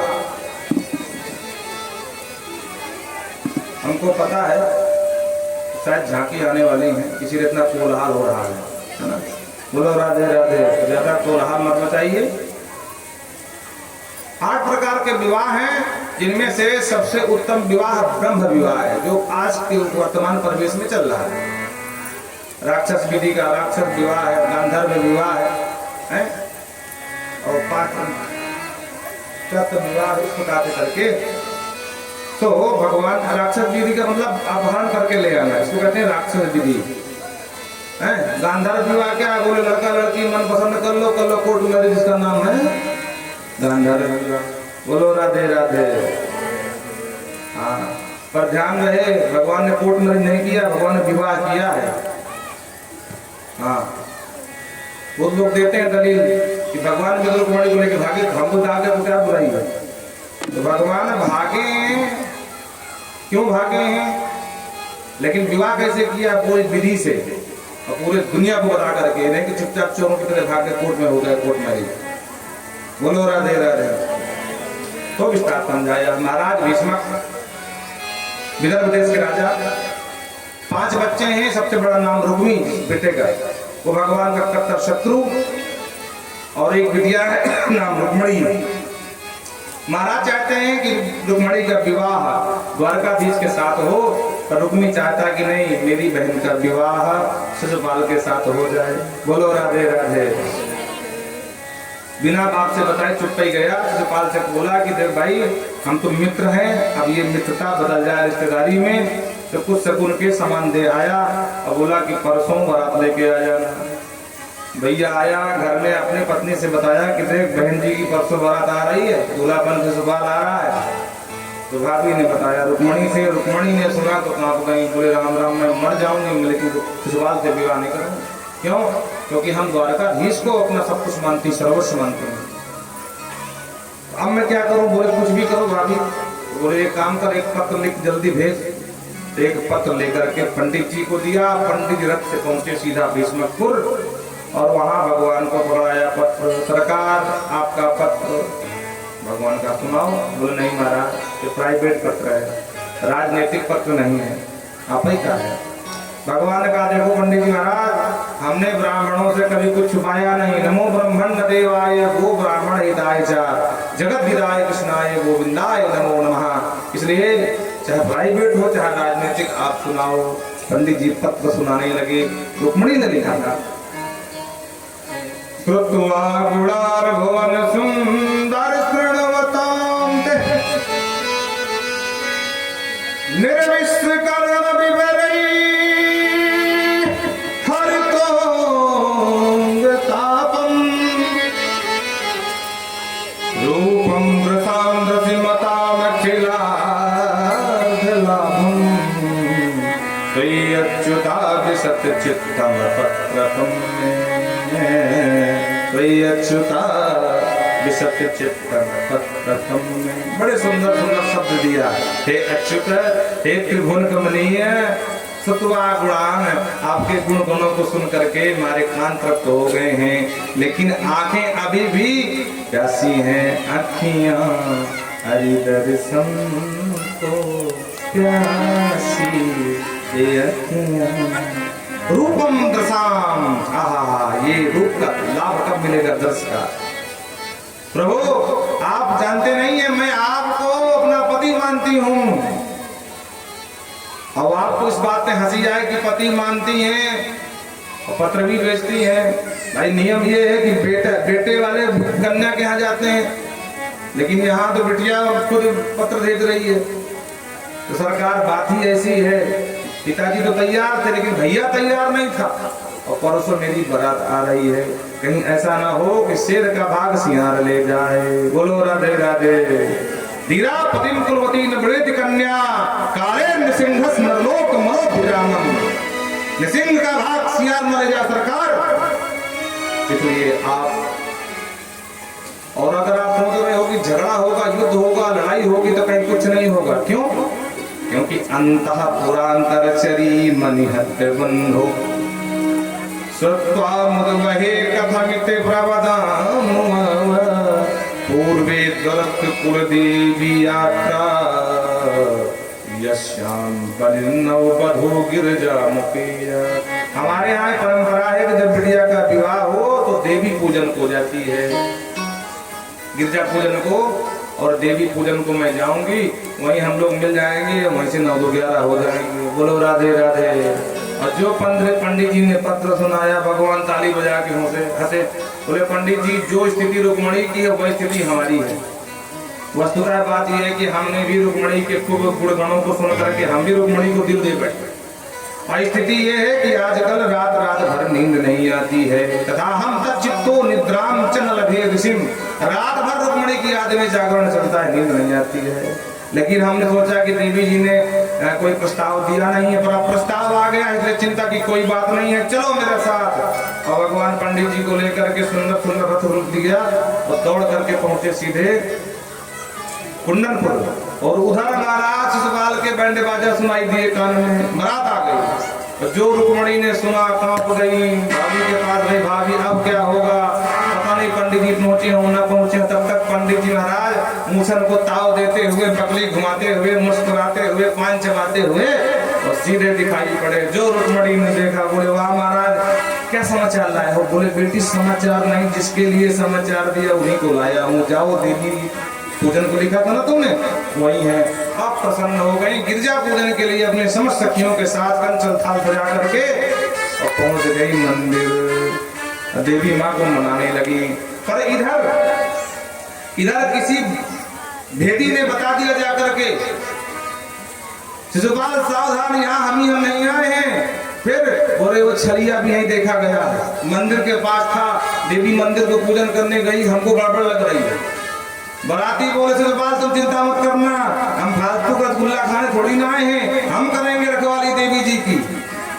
हमको पता है शायद झांकी आने वाली है, इसीलिए इतना कोलाहल हो रहा है ना। बोलो राधे राधे। ज्यादा कोलाहल मत मचाइए। 8 प्रकार के विवाह हैं जिनमें से सबसे उत्तम विवाह ब्रह्म विवाह है जो आज के वर्तमान परिवेश में चल रहा है। राक्षस विधि का राक्षस विवाह है, गांधर्व विवाह है और 5 विवाह इस प्रकार से करके। तो भगवान राक्षस विधि का मतलब अपहरण करके ले आना, इसको कहते हैं राक्षस विधि है। गांधर्व विवाह क्या है, बोले लड़का लड़की मन पसंद कर लो कोर्ट मैरिज, जिसका नाम है गांधर्व विवाह। बोलो राधे राधे। हाँ पर ध्यान रहे भगवान ने कोर्ट मैरिज नहीं किया, भगवान ने विवाह किया है। हाँ वो लोग देते हैं दलील कि भगवान के रुक्मणी को लेकर भागे, हमको दागे तो क्या बुराई है। तो भगवान भागे क्यों भागे हैं, लेकिन विवाह कैसे किया, पूरी विधि से और पूरे दुनिया को बता करके, नहीं कि चुपचाप चोरों की तरह भाग के कोर्ट में हो गए कोर्ट मैरिज। बोलो राधे राधे। तो विस्तार समझाया। महाराज भीष्मक विदर्भ देश के राजा, 5 बच्चे हैं। सबसे बड़ा नाम रुक्मी बेटे का, वो भगवान का कट्टर शत्रु, और एक विद्या है नाम रुक्मणी। महाराज चाहते हैं कि रुक्मणी का विवाह द्वारकाधीश के साथ हो, पर रुक्मी चाहता कि नहीं मेरी बहन का विवाह शिशुपाल के साथ हो जाए। बोलो राधे राधे। बिना बाप से बताए चुप ही गया। शिशुपाल से बोला कि देख भाई हम तो मित्र हैं, अब ये मित्रता बदल जाए रिश्तेदारी में। तो कुछ शकुन के सामान दे आया और बोला कि परसों बारात लेके आ जाना। भैया आया, घर में अपनी पत्नी से बताया कि देख बहन जी की परसों बारात आ रही है, दूल्हापन शिशुपाल आ रहा है। तो भाभी ने बताया रुक्मणी से। रुक्मणी ने सुना तो कांप गई, बोले राम राम मैं मर जाऊंगी लेकिन शिशुपाल से विवाह नहीं करूंगी। क्यों? क्योंकि हम द्वारकाधीश को अपना सब कुछ मानती, सर्वस्व मानते हैं। अब मैं क्या करूं? बोले कुछ भी करो भाभी। बोले एक काम कर, एक पत्र लिख जल्दी भेज। एक पत्र लेकर के पंडित जी को दिया। पंडित जी रथ से पहुंचे सीधा भीष्मकपुर और वहां भगवान को पढ़ाया पत्र। सरकार आपका पत्र। भगवान का सुनाओ। बोले नहीं महाराज ये प्राइवेट पत्र है, राजनीतिक पत्र नहीं है, आप ही का है। भगवान ने कहा देखो पंडित जी महाराज हमने ब्राह्मणों से कभी कुछ छुपाया नहीं। नमो ब्रह्मण्ड देवाय गो ब्राह्मण हिताय च जगत हिताय कृष्णाय गोविंदाय नमो नमः। इसलिए इसलिए चाहे प्राइवेट हो चाहे राजनीतिक, आप सुनाओ। पंडित जी पत्र सुनाने लगे। रुक्मिणी ने लिखा था, श्रुत्वा गुणार भुवन सुंदर शृण्वतां ते निर्विश्रकर्ण विवरै हरितोऽङ्गतापम् रूपं वृथां रसिमतामखिलार्धलाभम् त्वय्यच्युताभिसत्यचित्तं पत्रकं मे त्वय्यच्युताभिसत्यचित्तं पत्रकं मे। बड़े सुंदर सुंदर शब्द दिया। हे अच्युत, हे त्रिभुवन कमनीय सत्वा गुणान, आपके गुण गुणों को सुन करके हमारे कान तृप्त हो गए हैं, लेकिन आंखें अभी भी प्यासी हैं। आँखियां हरि दर्शन को प्यासी ये आँखियां। रूपम दशाम, आहा, ये रूप का लाभ कब मिलेगा? दर्श का। प्रभु आप जानते नहीं है, मैं आपको अपना पति मानती हूँ। अब आपको इस बात में हंसी आए कि पति मानती हैं और पत्र भी भेजती हैं। भाई नियम ये है कि बेटे वाले कन्या के यहाँ जाते हैं, लेकिन यहाँ तो बिटिया खुद पत्र भेज रही है। तो सरकार बात ही ऐसी है। पिताजी तो तैयार थे, लेकिन भैया तैयार नहीं था। और परसों मेरी बारात आ रही है, कहीं ऐसा ना हो कि शेर का भाग सिंहार ले जाए। बोलो राधे राधे। धीरा पतिम कुलवती नवृत कन्या काले नृसिंहस नरलोक मनोभिरामम। नृसिंह का भाग सिंहार न ले जा सरकार। इसलिए आप, और अगर आप सोच रहे हो कि झगड़ा होगा, युद्ध होगा, लड़ाई होगी, तो कहीं कुछ नहीं होगा। क्यों? क्योंकि अंतः पुरांतरचरी मनिहत्य बंधो सत्वा मुदवहे कथमिते प्रवदामु पूर्वे दरक्त कुलदेवी यात्रा यश्याम परिणव बधो गिरजा मुकेया। हमारे यहाँ परंपरा है कि जब बिटिया का विवाह हो तो देवी पूजन को जाती है, गिरजा पूजन को। और देवी पूजन को मैं जाऊंगी, वहीं हम लोग मिल जाएंगे, वहीं से 9-11 हो जाएंगे। बोलो राधे राधे। और जो पंडित जी ने पत्र सुनाया, भगवान ताली बजा के हंसे, बोले पंडित जी जो स्थिति रुक्मिणी की है वह स्थिति हमारी है। वस्तुतः बात यह है कि हमने भी रुक्मिणी के खूब गुणगणों को सुन करके हम भी रुक्मिणी को दिल दे बैठे। और स्थिति ये है कि आजकल रात रात भर नींद नहीं आती है। तथा हम तच्चित्तो निद्राम च न लभे ऋषिम, रात भर रुक्मिणी की याद में जागरण चलता है, नींद नहीं आती है। लेकिन हमने सोचा कि देवी जी ने कोई प्रस्ताव दिया नहीं है, पर अब प्रस्ताव आ गया, इसलिए चिंता की कोई बात नहीं है, चलो मेरे साथ। और भगवान पंडित जी को लेकर के सुंदर सुंदर रथ रूप दिया और दौड़ करके पहुंचे सीधे कुंडनपुर। और उधर महाराज शिशुपाल के बैंड बाजा सुनाई दिए कान में, बारात आ गई। और जो रुक्मिणी ने सुना कांप गई, भाभी के पास गई, भाभी अब क्या होगा, पता नहीं पंडित जी पहुंचे हो ना पहुंचे। तब तक पंडित जी महाराज मूसल को ताव देते हुए, बकली घुमाते हुए, मुस्कुराते हुए, पान चबाते हुए और सीधे दिखाई पड़े। जो रुक्मिणी ने देखा बोले वाह महाराज क्या समाचार लाए हो? बोले बेटी समाचार नहीं, जिसके लिए समाचार दिया उन्हीं को लाया हूँ। जाओ देवी पूजन को लिखा था ना तुमने, वही है। अब प्रसन्न हो गई, गिरजा पूजन के लिए अपने समस्त सखियों के साथ कंचन थाल सजा करके और पहुंच गई मंदिर। देवी माँ को मनाने लगी। पर इधर किसी भेदी ने बता दिया जाकर के, शिशुपाल सावधान, यहाँ हम नहीं आए हैं। फिर बोले वो छलिया भी यहीं देखा गया, मंदिर के पास था। देवी मंदिर को पूजन करने गई, हमको गड़बड़ लग रही है। बराती बोले शिशुपाल तुम चिंता मत करना, हम फालतू रसगुल्ला खाने थोड़ी ना आए हैं, हम करेंगे रखवाली देवी जी की।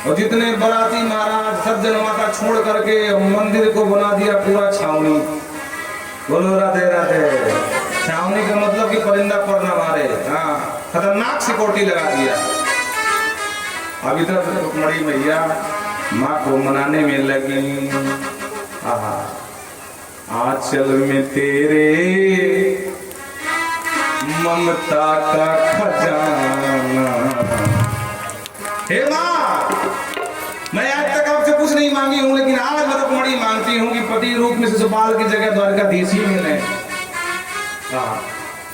और जितने बराती महाराज सज्जन माता छोड़ करके मंदिर को बना दिया पूरा छावनी। बोलो राधे राधे। छावनी का मतलब कि परिंदा पर न मारे, हाँ, खतरनाक सिक्योरिटी लगा दिया। अब इधर रुक्मिणी मैया माँ को मनाने में लगी। आहा, आंचल में तेरे ममता का खजाना। हे माँ, मैं आज तक आपसे कुछ नहीं मांगी हूँ, लेकिन आज मैं रुक्मिणी मांगती हूँ कि पति रूप में शिशुपाल की जगह द्वारकाधीश ही मिले।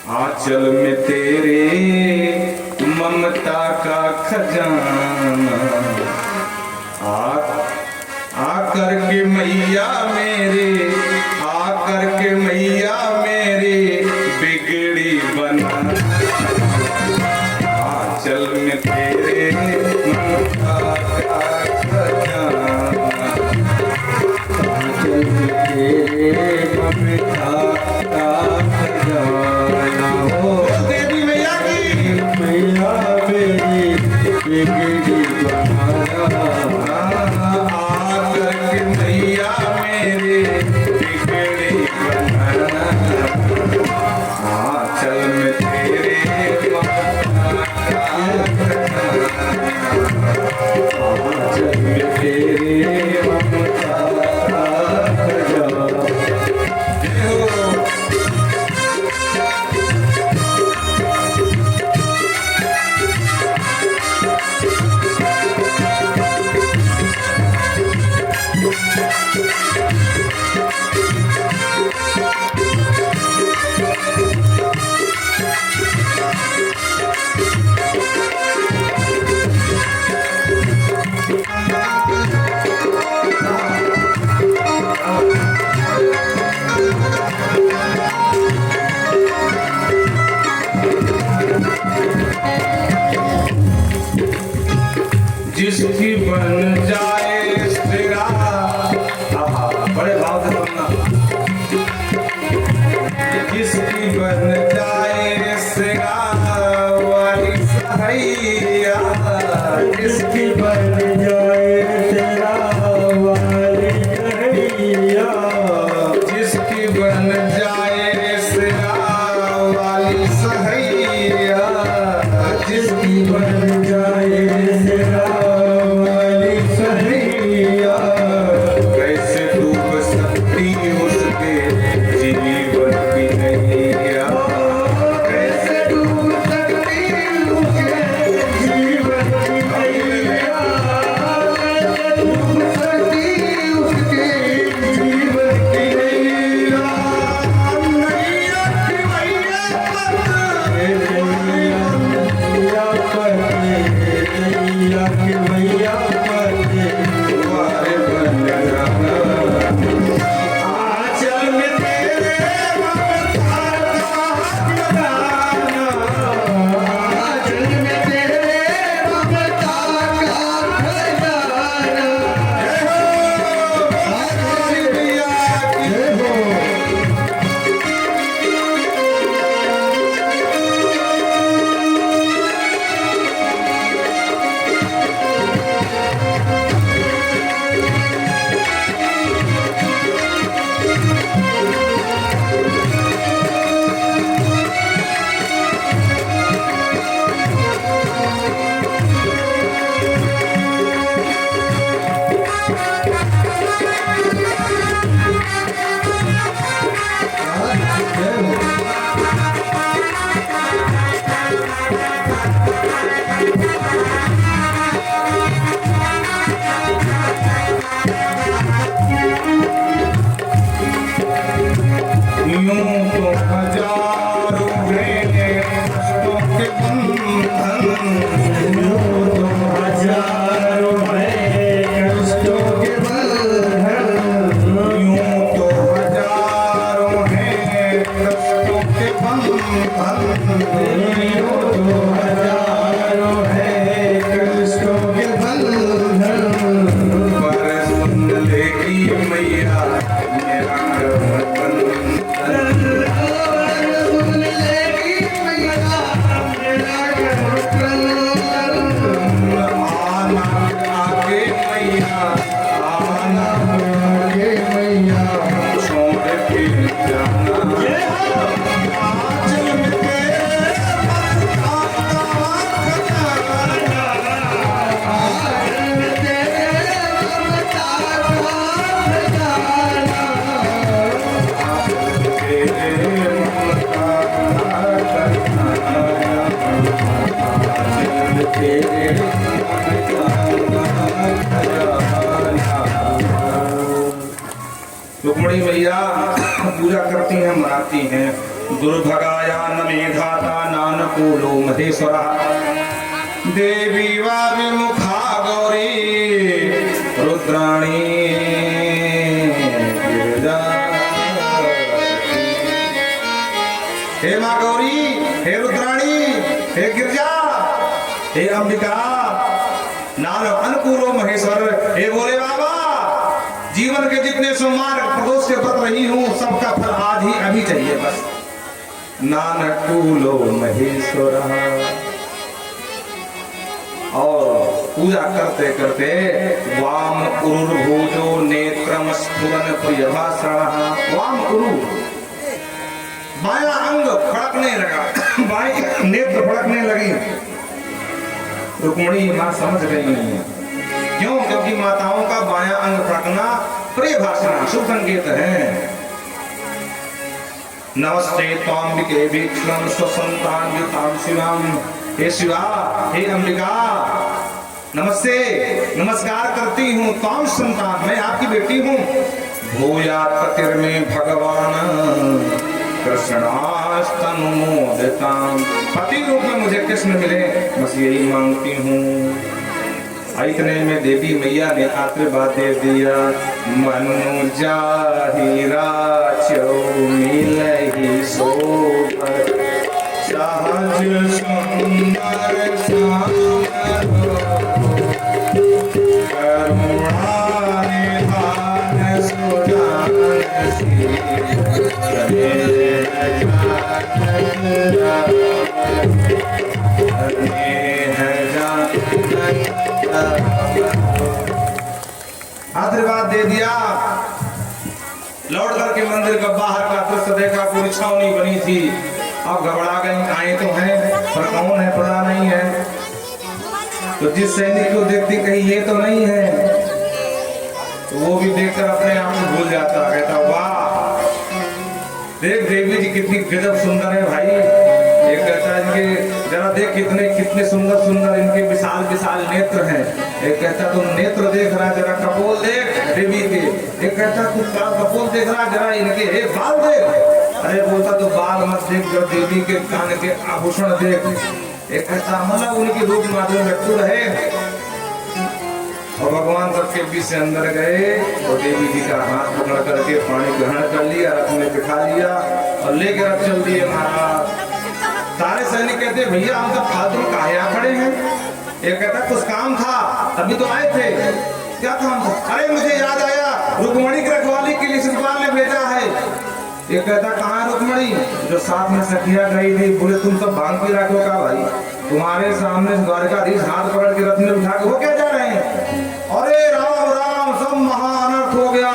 आंचल में तेरे ममता का खजाना, आकर के मैया मेरे, आकर के मैया मेरे बिगड़ी बना। आंचल में तेरे ममता का खजाना, आंचल में तेरे ममता का खजाना। हो देवी मैया की, मैया मेरी बिगड़ी बना। आकर के मैया मेरे बिगड़ी बना। आंचल में तेरे ममता का खजाना, आंचल में तेरे ममता का खजाना। जिसकी बन जाए सिरा, बड़े भाव से सुनना, जिसकी बन जाए सिरा वाली सहैया, जिसकी बन जाए सिरा वाली सहैया, जिसकी बन जाए सिरा वाली सहैया, जिसकी बन जाए सिरा रुक्मणी मैया पूजा करती हैं, मनाती हैं। दुर्भगाया न मेधाता नानकूलो महेश्वरः देवी वा विमुखा गौरी रुद्राणी गिरिजा। हे माँ गौरी, हे रुद्राणी, हे गिरिजा, हे अंबिका, नानक अनुकूलो महेश्वर, हे भोले बाबा, जीवन के जितने सोमवार प्रदोष के व्रत रही हूँ सबका फल आज ही अभी चाहिए बस। नानकूलो महेश्वर। और पूजा करते करते वाम उरुर्भुजो नेत्रम स्फुरन प्रियभाषणः। वाम उरु बायां अंग फड़कने लगा, बाएं नेत्र फड़कने लगी। रुक्मिणी मां समझ गई नहीं है, क्यों? क्योंकि माताओं का बायां अंग फड़कना प्रिय भाषण शुभ संकेत है। नमस्ते त्वांबिके वीक्षणं स्वसंतानयुतां शिवां। हे शिवा, हे अंबिका, नमस्ते, नमस्कार करती हूँ। त्वां संतान, मैं आपकी बेटी हूँ। भूयात् पतिर्मे भगवान कृष्णास्तनुमोदितां। पति रूप में मुझे कृष्ण मिले, बस यही मांगती हूँ। इतने में देवी मैया ने आशीर्वाद दे दिया। मनुजा हीरा चौ मिलहि सोबर सहज सुंदर श्यामलो करुणा निधान सुजान श्री आशीर्वाद दे दिया। लौट करके मंदिर का बाहर का दृश्य देखा, पूरी छावनी बनी थी। अब घबरा गई, आए तो हैं पर कौन है पता नहीं है। तो जिस सैनिक को देखती कहीं ये तो नहीं है, तो वो भी देखकर अपने आप को भूल जाता, कहता वाह देख देवी जी कितनी गजब सुंदर है भाई। एक कहता है इनके जरा देख कितने सुंदर सुंदर इनके विशाल विशाल नेत्र हैं। एक कहता तुम नेत्र देख रहा जरा कपोल देख देवी के। एक कहता तू कपोल देख रहा जरा इनके हे बाल देख। अरे बोलता तो बाल मत देख, जरा देवी के कान के आभूषण देख। एक कहता मतलब उनकी रूप माधुर्य व्यक्त रहे। और भगवान सबके बीच से अंदर गए और देवी जी का हाथ पकड़ करके पानी ग्रहण कर लिया, रथ में बिठा लिया और लेकर रथ चल दिए महाराज। सारे सैनिक कहते भैया हम तो फालतू में काहे यहाँ खड़े हैं। एक कहता कुछ काम था तभी तो आए थे। क्या काम था? अरे मुझे याद आया, रुक्मिणी की रखवाली के लिए शिवपाल ने भेजा है। एक कहता कहाँ रुक्मिणी? जो साथ में सखिया गई थी। बोले तुम सब भांग पी रखो का भाई? तुम्हारे सामने द्वारकाधीश हाथ पकड़ के रथ में उठा के वो क्या जा रहे हैं? अरे राम राम सब महाअनर्थ हो गया।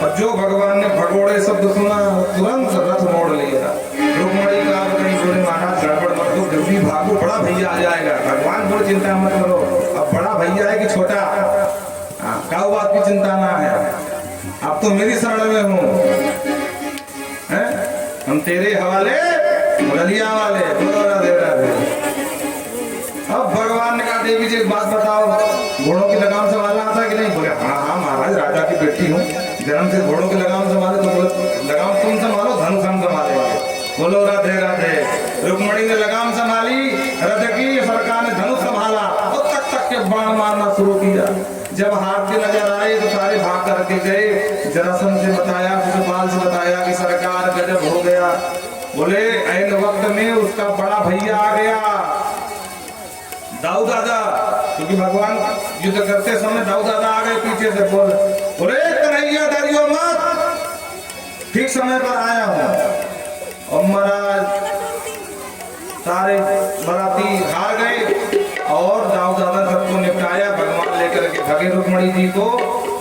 और जो भगवान ने भगोड़े शब्द सुना तुरंत रथ मोड़ लिया। रुक्मिणी का कहीं बोले महाराज गड़बड़ मत दो, जल्दी भागो, बड़ा भैया आ जाएगा। भगवान बोले चिंता मत करो, अब बड़ा भैया है कि छोटा, क्या बात की चिंता ना है। अब तो मेरी शरण में हूँ, हम तेरे हवाले गलिया वाले। अब भगवान ने कहा देवी जी एक बात बताओ, घोड़ों की लगाम संभालना आता कि नहीं? बोले हाँ हाँ महाराज राजा की बेटी हूँ, जन्म से घोड़ों की लगाम संभाले। तो बोले लगाम तुम संभालो, धनुष हम संभालेंगे। बोलो राधे राधे। रुक्मिणी ने लगाम संभाली, रथ की, सरकार ने धनुष संभाला और तक तक के बाण मारना शुरू किया। जब हाथ के नजर आए तो सारे भाग करके गए। जरासंध से बताया, शिशुपाल से बताया कि सरकार गजब हो गया। बोले ऐन वक्त में उसका बड़ा भैया आ गया, दाऊद दादा, क्योंकि भगवान युद्ध करते समय दाऊद दादा आ गए पीछे से। बोले कन्हैया डरियो मत, ठीक समय पर आया हूँ। और महाराज सारे बराती हार गए और दाऊद दादा सबको निपटाया। भगवान लेकर के भगे रुक्मिणी जी को।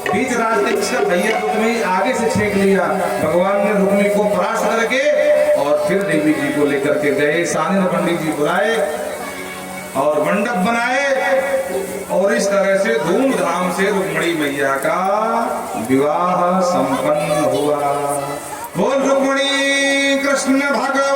बीच रास्ते इसका भैया रुक्मिणी आगे से छेक लिया। भगवान ने रुक्मिणी को परास्त करके और फिर देवी जी को लेकर के गए। सानिध्य पंडित जी बुलाए और मंडप बनाए और इस तरह से धूमधाम से रुक्मिणी मैया का विवाह संपन्न हुआ। बोल रुक्मिणी कृष्ण भगवान